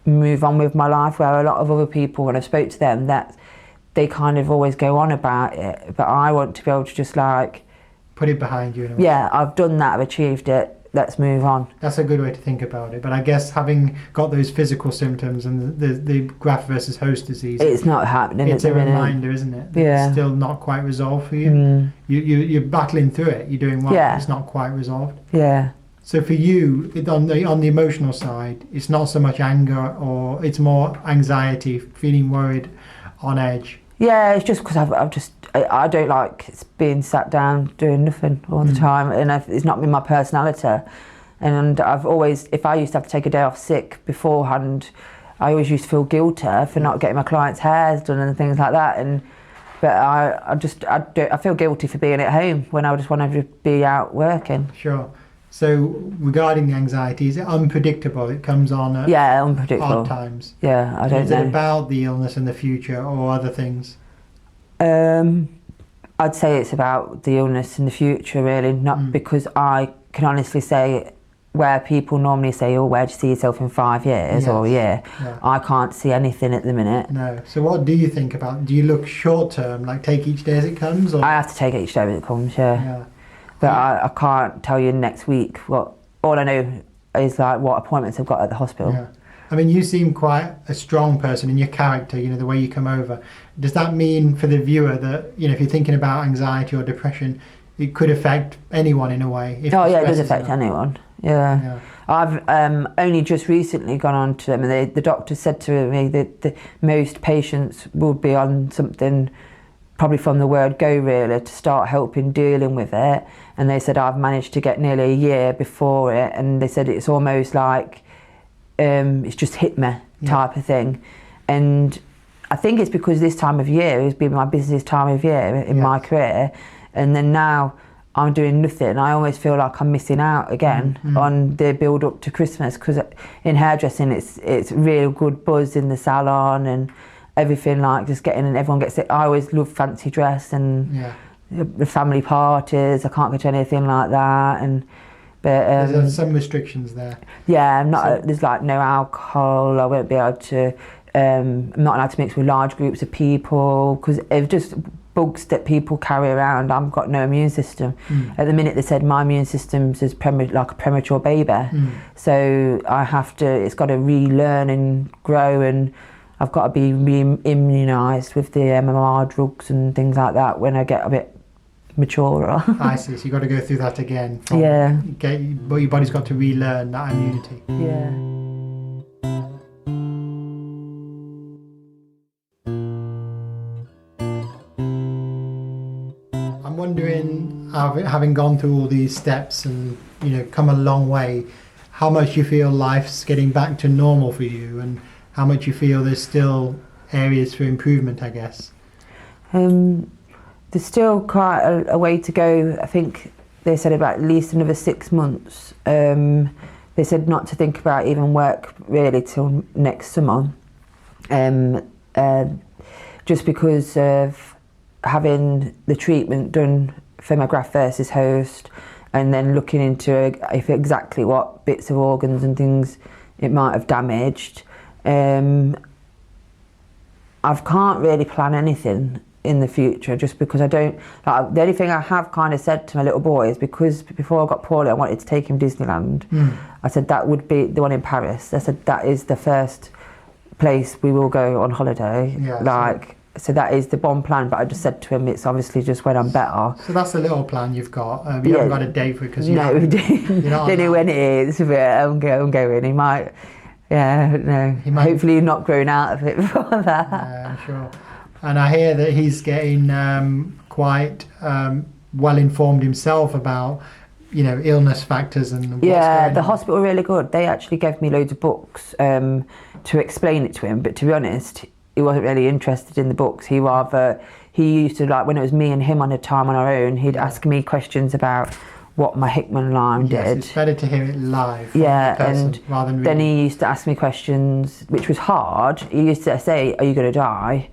Speaker 2: move on with my life, where a lot of other people, when I spoke to them, that they kind of always go on about it, but I want to be able to just like
Speaker 1: put it behind you in a way.
Speaker 2: Yeah, I've done that, I've achieved it, let's move on.
Speaker 1: That's a good way to think about it, but I guess having got those physical symptoms and the graft versus host disease,
Speaker 2: it's not happening.
Speaker 1: It's a reminder, isn't it?
Speaker 2: Yeah.
Speaker 1: It's still not quite resolved for you. You're battling through it, you're doing well,
Speaker 2: yeah.
Speaker 1: It's not quite resolved.
Speaker 2: Yeah.
Speaker 1: So for you, on the emotional side, it's not so much anger, or it's more anxiety, feeling worried, on edge.
Speaker 2: Yeah, it's just because I don't like being sat down doing nothing all the time, and it's not been my personality. And I've always, if I used to have to take a day off sick beforehand, I always used to feel guilty for not getting my clients' hairs done and things like that. But I feel guilty for being at home when I just want to be out working.
Speaker 1: Sure. So regarding the anxiety, is it unpredictable? It comes on at
Speaker 2: unpredictable
Speaker 1: odd times.
Speaker 2: Yeah, I don't know.
Speaker 1: Is it about the illness in the future or other things?
Speaker 2: I'd say it's about the illness in the future, really, not because I can honestly say, where people normally say, oh, where do you see yourself in 5 years or a year? Yeah. I can't see anything at the minute.
Speaker 1: No. So what do you think about? Do you look short term, like take each day as it comes? Or?
Speaker 2: I have to take each day as it comes, yeah. But I can't tell you next week what. All I know is like what appointments I've got at the hospital.
Speaker 1: Yeah. I mean, you seem quite a strong person in your character, the way you come over. Does that mean for the viewer that, if you're thinking about anxiety or depression, it could affect anyone in a way?
Speaker 2: It does affect anyone. Yeah. I've only just recently gone on to them, and the doctor said to me that most patients will be on something, probably from the word go really, to start helping dealing with it. And they said I've managed to get nearly a year before it, and they said it's almost like it's just hit me type of thing. And I think it's because this time of year has been my busiest time of year in my career, and then now I'm doing nothing. I always feel like I'm missing out again on the build up to Christmas, because in hairdressing it's real good buzz in the salon and everything, like just getting, and everyone gets it. I always love fancy dress and the family parties. I can't go to anything like that, but
Speaker 1: there's some restrictions there.
Speaker 2: Yeah, there's like no alcohol. I won't be able to. I'm not allowed to mix with large groups of people because it's just bugs that people carry around. I've got no immune system. At the minute they said my immune system's like a premature baby, so I have to. It's got to relearn and grow, and I've got to be immunised with the MMR drugs and things like that when I get a bit maturer.
Speaker 1: I see. So you've got to go through that again. But your body's got to relearn that immunity.
Speaker 2: Yeah.
Speaker 1: I'm wondering, having gone through all these steps and come a long way, how much you feel life's getting back to normal for you, and how much you feel there's still areas for improvement, I guess.
Speaker 2: There's still quite a way to go. I think they said about at least another 6 months. They said not to think about even work really till next summer, just because of having the treatment done for my graft versus host, and then looking into if exactly what bits of organs and things it might have damaged. I can't really plan anything in the future, just because I don't, like, the only thing I have kind of said to my little boy is, because before I got poorly I wanted to take him to Disneyland. I said that would be the one in Paris. I said that is the first place we will go on holiday. So that is the bomb plan, but I just said to him it's obviously just when I'm better. So
Speaker 1: that's the little plan you've got. You haven't got a date for it because you
Speaker 2: don't know when it is, but I'm going. He might. Hopefully you're not grown out of it before that.
Speaker 1: Yeah, I'm sure. And I hear that he's getting quite well informed himself about, illness factors and what's going on.
Speaker 2: The hospital are really good. They actually gave me loads of books to explain it to him, but to be honest, he wasn't really interested in the books. He used to, like, when it was me and him on a time on our own, he'd ask me questions about what my Hickman line did.
Speaker 1: It's better to hear it live.
Speaker 2: And then he used to ask me questions, which was hard. He used to say, "Are you going to die?"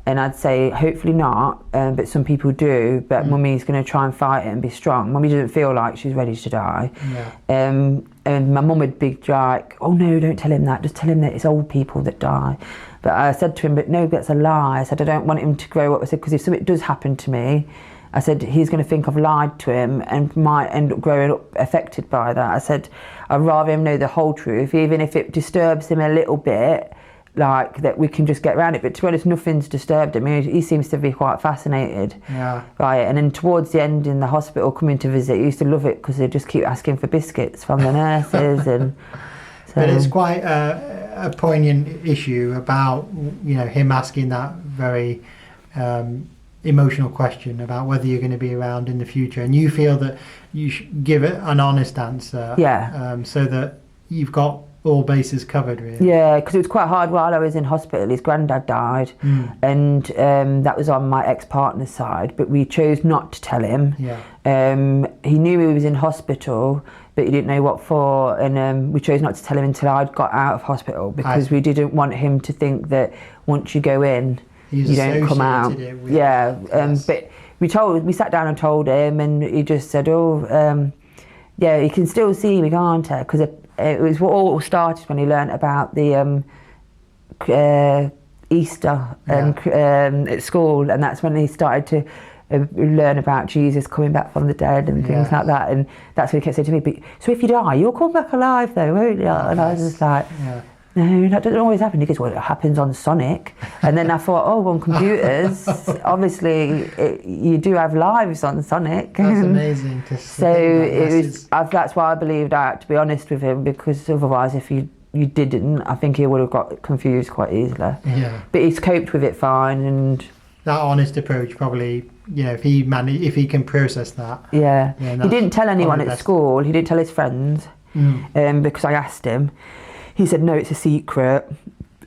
Speaker 2: And I'd say, "Hopefully not, but some people do, but Mummy's going to try and fight it and be strong. Mummy doesn't feel like she's ready to die." And my mum would be like, "Oh no, don't tell him that, just tell him that it's old people that die." But I said to him, "But no, that's a lie." I said, "I don't want him to grow up." I said, "Because if something does happen to me," I said, "he's going to think I've lied to him and might end up growing up affected by that." I said, "I'd rather him know the whole truth, even if it disturbs him a little bit, like that we can just get around it." But to be honest, nothing's disturbed him. He seems to be quite fascinated by it. And then towards the end in the hospital, coming to visit, he used to love it because they'd just keep asking for biscuits from the nurses. And so.
Speaker 1: But it's quite a poignant issue about him asking that very emotional question about whether you're going to be around in the future, and you feel that you should give it an honest answer, so that you've got all bases covered, really.
Speaker 2: Yeah, because it was quite hard while I was in hospital. His granddad died, and that was on my ex-partner's side, but we chose not to tell him. He knew he was in hospital, but he didn't know what for, and we chose not to tell him until I'd got out of hospital, because we didn't want him to think that once you go in, you don't come out. But we sat down and told him, and he just said, you can still see me, can't I? Because it was what all started when he learnt about the Easter at school, and that's when he started to learn about Jesus coming back from the dead and things like that. And that's what he kept saying to me, "But so if you die, you'll come back alive though, won't you?" And I was just like, No, that doesn't always happen. He goes, well, it happens on Sonic. And then I thought, oh, on computers, obviously you do have lives on Sonic.
Speaker 1: That's amazing.
Speaker 2: So that's why I believed I had to be honest with him, because otherwise if you didn't, I think he would have got confused quite easily.
Speaker 1: Yeah.
Speaker 2: But he's coped with it fine, and
Speaker 1: that honest approach probably, if he can process that.
Speaker 2: Yeah. He didn't tell anyone at school. He didn't tell his friends, because I asked him. He said, no, it's a secret.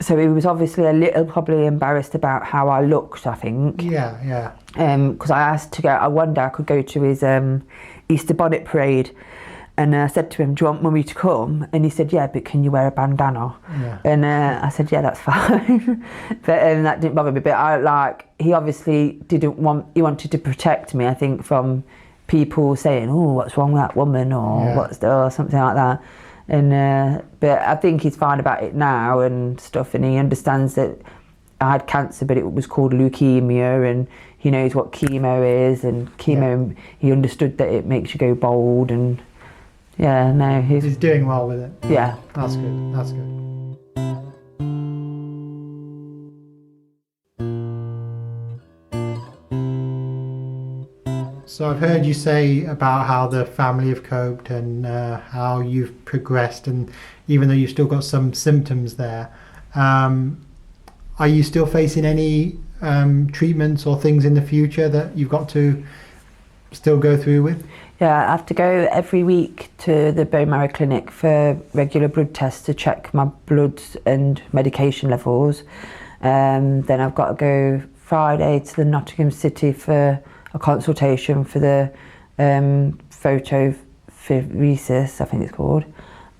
Speaker 2: So he was obviously a little probably embarrassed about how I looked, I think.
Speaker 1: Yeah.
Speaker 2: Because I asked to go, one day I could go to his Easter bonnet parade. And I said to him, do you want Mummy to come? And he said, yeah, but can you wear a bandana?
Speaker 1: Yeah.
Speaker 2: And I said, yeah, that's fine. But that didn't bother me. But he obviously he wanted to protect me, I think, from people saying, oh, what's wrong with that woman? Or or something like that. And but I think he's fine about it now and stuff, and he understands that I had cancer, but it was called leukemia, and he knows what chemo is, and chemo, he understood that it makes you go bald, and he's
Speaker 1: doing well with it.
Speaker 2: Yeah.
Speaker 1: That's good. So I've heard you say about how the family have coped and how you've progressed, and even though you've still got some symptoms there, are you still facing any treatments or things in the future that you've got to still go through with?
Speaker 2: Yeah, I have to go every week to the bone marrow clinic for regular blood tests to check my blood and medication levels. Then I've got to go Friday to the Nottingham City for a consultation for the photopheresis, I think it's called.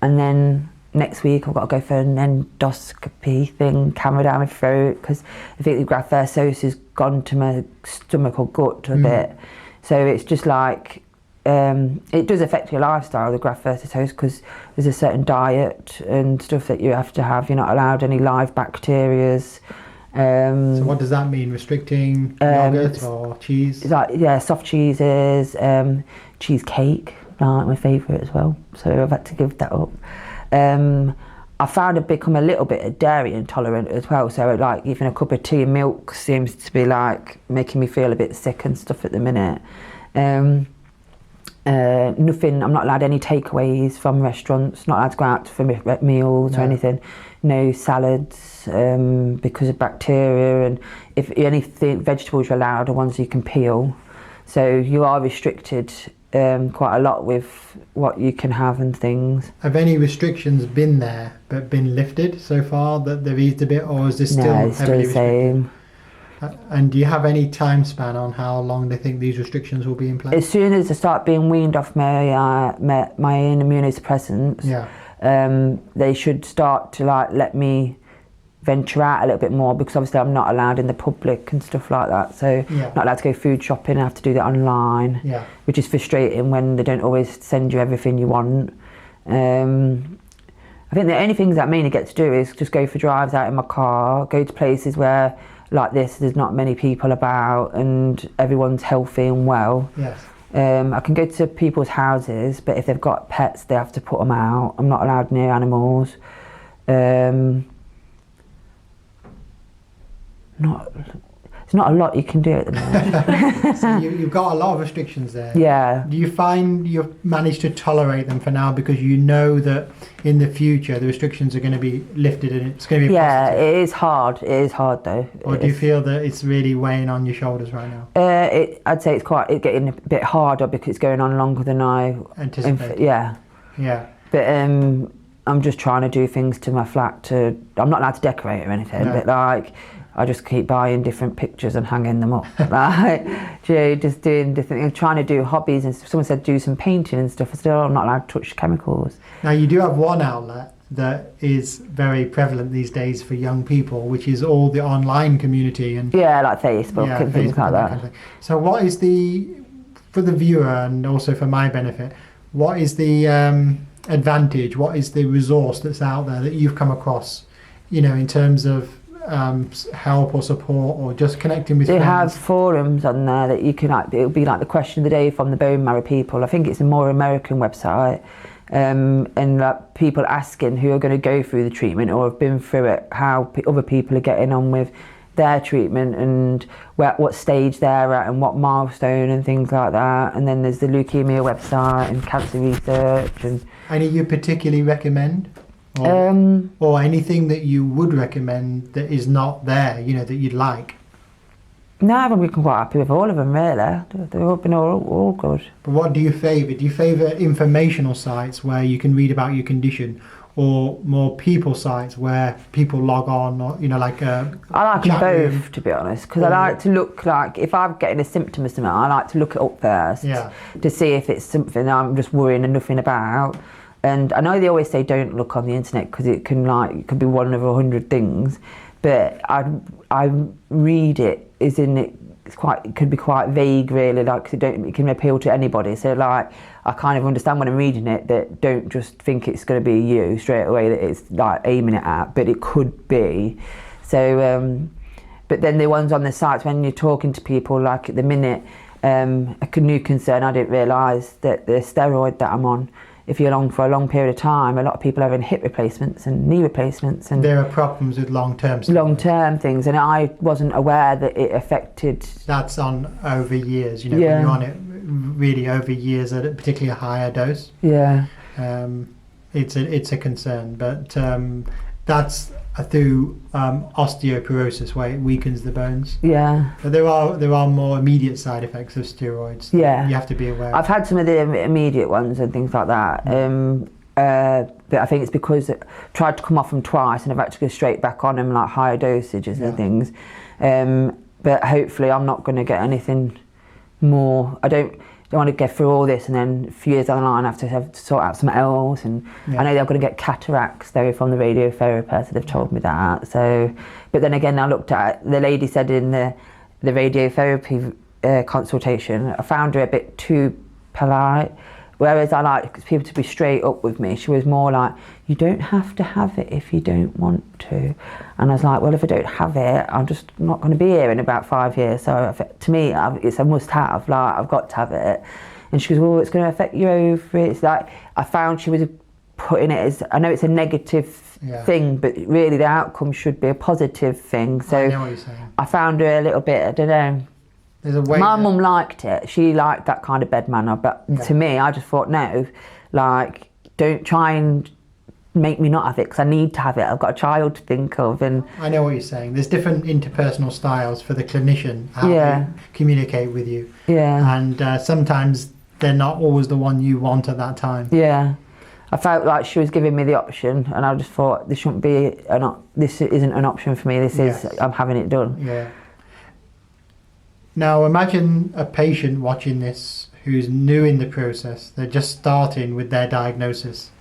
Speaker 2: And then next week I've got to go for an endoscopy thing, camera down my throat, because I think the graft versus has gone to my stomach or gut a bit. So it's just like, it does affect your lifestyle, the graft versus host, because there's a certain diet and stuff that you have to have. You're not allowed any live bacterias.
Speaker 1: So what does that mean? Restricting yogurt or cheese?
Speaker 2: Soft cheeses, cheesecake, my favourite as well. So I've had to give that up. I found I've become a little bit dairy intolerant as well. So like even a cup of tea and milk seems to be like making me feel a bit sick and stuff at the minute. Nothing, I'm not allowed any takeaways from restaurants, not allowed to go out for meals or anything. No salads because of bacteria, and if anything, vegetables you're allowed are ones you can peel. So you are restricted quite a lot with what you can have and things.
Speaker 1: Have any restrictions been there but been lifted so far, that they've eased a bit, or is this still
Speaker 2: heavily restricted? No, it's still the same.
Speaker 1: And do you have any time span on how long they think these restrictions will be in place?
Speaker 2: As soon as I start being weaned off my immunosuppressants, they should start to let me venture out a little bit more, because obviously I'm not allowed in the public and stuff like that. So not allowed to go food shopping, I have to do that online, which is frustrating when they don't always send you everything you want. I think the only things that I mainly get to do is just go for drives out in my car, go to places where like this there's not many people about and everyone's healthy and well. I can go to people's houses, but if they've got pets they have to put them out. I'm not allowed near animals. There's not a lot you can do at the moment.
Speaker 1: So you've got a lot of restrictions there.
Speaker 2: Yeah.
Speaker 1: Do you find you've managed to tolerate them for now because you know that in the future the restrictions are going to be lifted and it's going to be positive?
Speaker 2: It is hard. It is hard though.
Speaker 1: Or do you feel that it's really weighing on your shoulders right now?
Speaker 2: I'd say it's getting a bit harder because it's going on longer than I
Speaker 1: anticipated.
Speaker 2: Yeah. But I'm just trying to do things to my flat. I'm not allowed to decorate or anything, but like I just keep buying different pictures and hanging them up. Just doing different things, trying to do hobbies. And someone said do some painting and stuff. I said, I'm not allowed to touch chemicals.
Speaker 1: Now you do have one outlet that is very prevalent these days for young people, which is all the online community and
Speaker 2: like Facebook and things like that.
Speaker 1: Kind of thing. So what is for the viewer and also for my benefit, what is the advantage? What is the resource that's out there that you've come across? In terms of help or support or just connecting with friends?
Speaker 2: They have forums on there that you can it'll be like the question of the day from the bone marrow people. I think it's a more American website, and like people asking who are going to go through the treatment or have been through it, how other people are getting on with their treatment and what stage they're at and what milestone and things like that. And then there's the leukemia website and cancer research. And
Speaker 1: any you particularly recommend, or anything that you would recommend that is not there, you know, that you'd like?
Speaker 2: No, I've been quite happy with all of them, really. They've all been all good.
Speaker 1: But what do you favour? Do you favour informational sites where you can read about your condition, or more people sites where people log on, or, you know, like a
Speaker 2: I like them
Speaker 1: chat room?
Speaker 2: both, to be honest, because I like to look, like, if I'm getting a symptom or something, I like to look it up first to see if it's something I'm just worrying and nothing about. And I know they always say don't look on the internet because it could be one of 100 things, but I read it. It could be quite vague, really, like it can appeal to anybody. So like I kind of understand when I'm reading it that don't just think it's going to be you straight away, that it's like aiming it at, but it could be. So but then the ones on the sites, when you're talking to people, like at the minute, a new concern, I didn't realise that the steroid that I'm on, if you're on for a long period of time, a lot of people are having hip replacements and knee replacements, and
Speaker 1: there are problems with long-term
Speaker 2: things, and I wasn't aware that it affected.
Speaker 1: That's on over years, you know, when you're on it really over years at particularly a higher dose. It's a concern, but that's through osteoporosis, where it weakens the bones. But there are more immediate side effects of steroids. You have to be aware.
Speaker 2: I've had some of the immediate ones and things like that. But I think it's because I tried to come off them twice and I've had to go straight back on them, like higher dosages and things. But hopefully I'm not going to get anything more. I don't want to get through all this and then a few years down the line I have to sort out something else. And I know they're going to get cataracts though from the radiotherapist, they've told me that. So, but then again, I looked at it, the lady said in the radiotherapy consultation, I found her a bit too polite. Whereas I like people to be straight up with me. She was more like, you don't have to have it if you don't want to. And I was like, well, if I don't have it, I'm just not going to be here in about 5 years. So to me, it's a must have, like, I've got to have it. And she goes, well, it's going to affect your ovaries. It's like, I found she was putting it as, I know it's a negative thing, but really the outcome should be a positive thing. So
Speaker 1: I know what you're saying.
Speaker 2: I found her a little bit, I don't know. My mum liked it. She liked that kind of bed manner, but to me, I just thought, no, like, don't try and make me not have it because I need to have it. I've got a child to think of. And
Speaker 1: I know what you're saying. There's different interpersonal styles for the clinician, how they communicate with you. And sometimes they're not always the one you want at that time.
Speaker 2: I felt like she was giving me the option, and I just thought this shouldn't be this isn't an option for me. This is, I'm having it done. Now
Speaker 1: imagine a patient watching this who's new in the process. They're just starting with their diagnosis.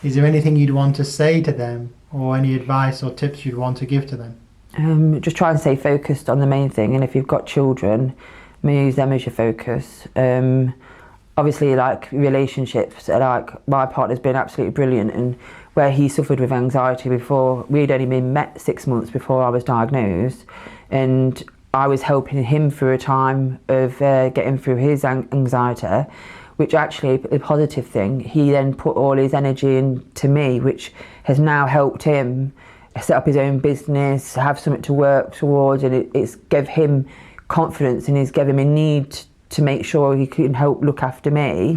Speaker 1: Is there anything you'd want to say to them, or any advice or tips you'd want to give to them?
Speaker 2: Just try and stay focused on the main thing, and if you've got children, use them as your focus. Obviously, like, relationships, like, my partner's been absolutely brilliant, and where he suffered with anxiety before, we'd only been met 6 months before I was diagnosed, and I was helping him through a time of getting through his anxiety, which actually, a positive thing, he then put all his energy into me, which has now helped him set up his own business, have something to work towards, and it's gave him confidence, and it's gave him a need to make sure he can help look after me.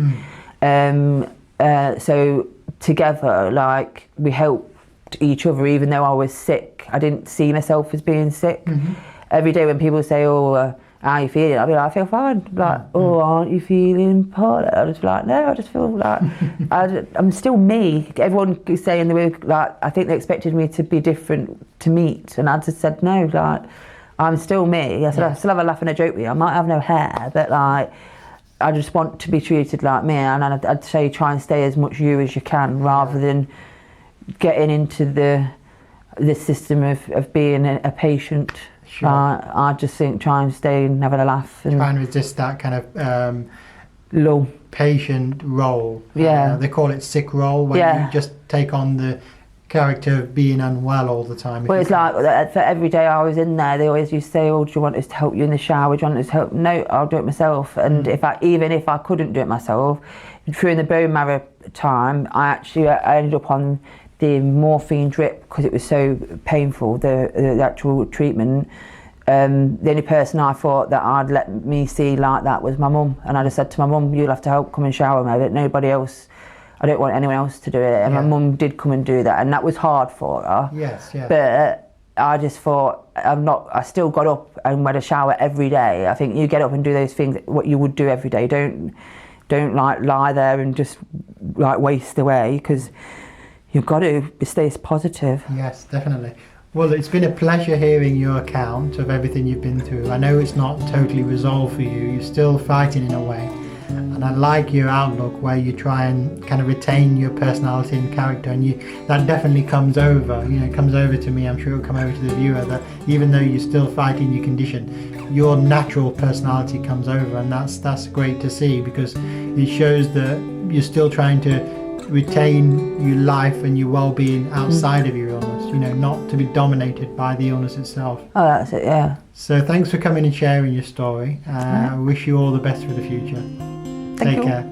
Speaker 2: So together, like, we helped each other, even though I was sick. I didn't see myself as being sick. Every day when people say, oh, how are you feeling? I'll be like, I feel fine. Like, oh, aren't you feeling poorly? I'll just be like, no, I just feel like, I'm still me. Everyone is saying they were like, I think they expected me to be different to meet. And I just said, no, like, I'm still me. I said, I still have a laugh and a joke with you. I might have no hair, but like, I just want to be treated like me. And I'd say try and stay as much you as you can, rather than getting into the system of being a patient. I just think try and stay and having a laugh. And
Speaker 1: try and resist that kind of
Speaker 2: low
Speaker 1: patient role. They call it sick role, where you just take on the character of being unwell all the time.
Speaker 2: Well, it's like for every day I was in there, they always used to say, "Oh, do you want us to help you in the shower? Do you want us to help?" No, I'll do it myself. And even if I couldn't do it myself, during the bone marrow time, I ended up on the morphine drip because it was so painful. The actual treatment. The only person I thought that I'd let me see like that was my mum, and I just said to my mum, "You'll have to help come and shower me, but nobody else. I don't want anyone else to do it." And my mum did come and do that, and that was hard for her.
Speaker 1: Yes, yeah.
Speaker 2: But I just thought, I still got up and went a shower every day. I think you get up and do those things, what you would do every day. Don't like lie there and just like waste away, because you've got to stay positive.
Speaker 1: Yes, definitely. Well, it's been a pleasure hearing your account of everything you've been through. I know it's not totally resolved for you. You're still fighting in a way. And I like your outlook where you try and kind of retain your personality and character, and that definitely comes over. It comes over to me. I'm sure it'll come over to the viewer, that even though you're still fighting your condition, your natural personality comes over, and that's great to see, because it shows that you're still trying to retain your life and your well-being outside of your illness. Not to be dominated by the illness itself.
Speaker 2: Oh, that's it. Yeah.
Speaker 1: So thanks for coming and sharing your story. I wish you all the best for the future. Take care.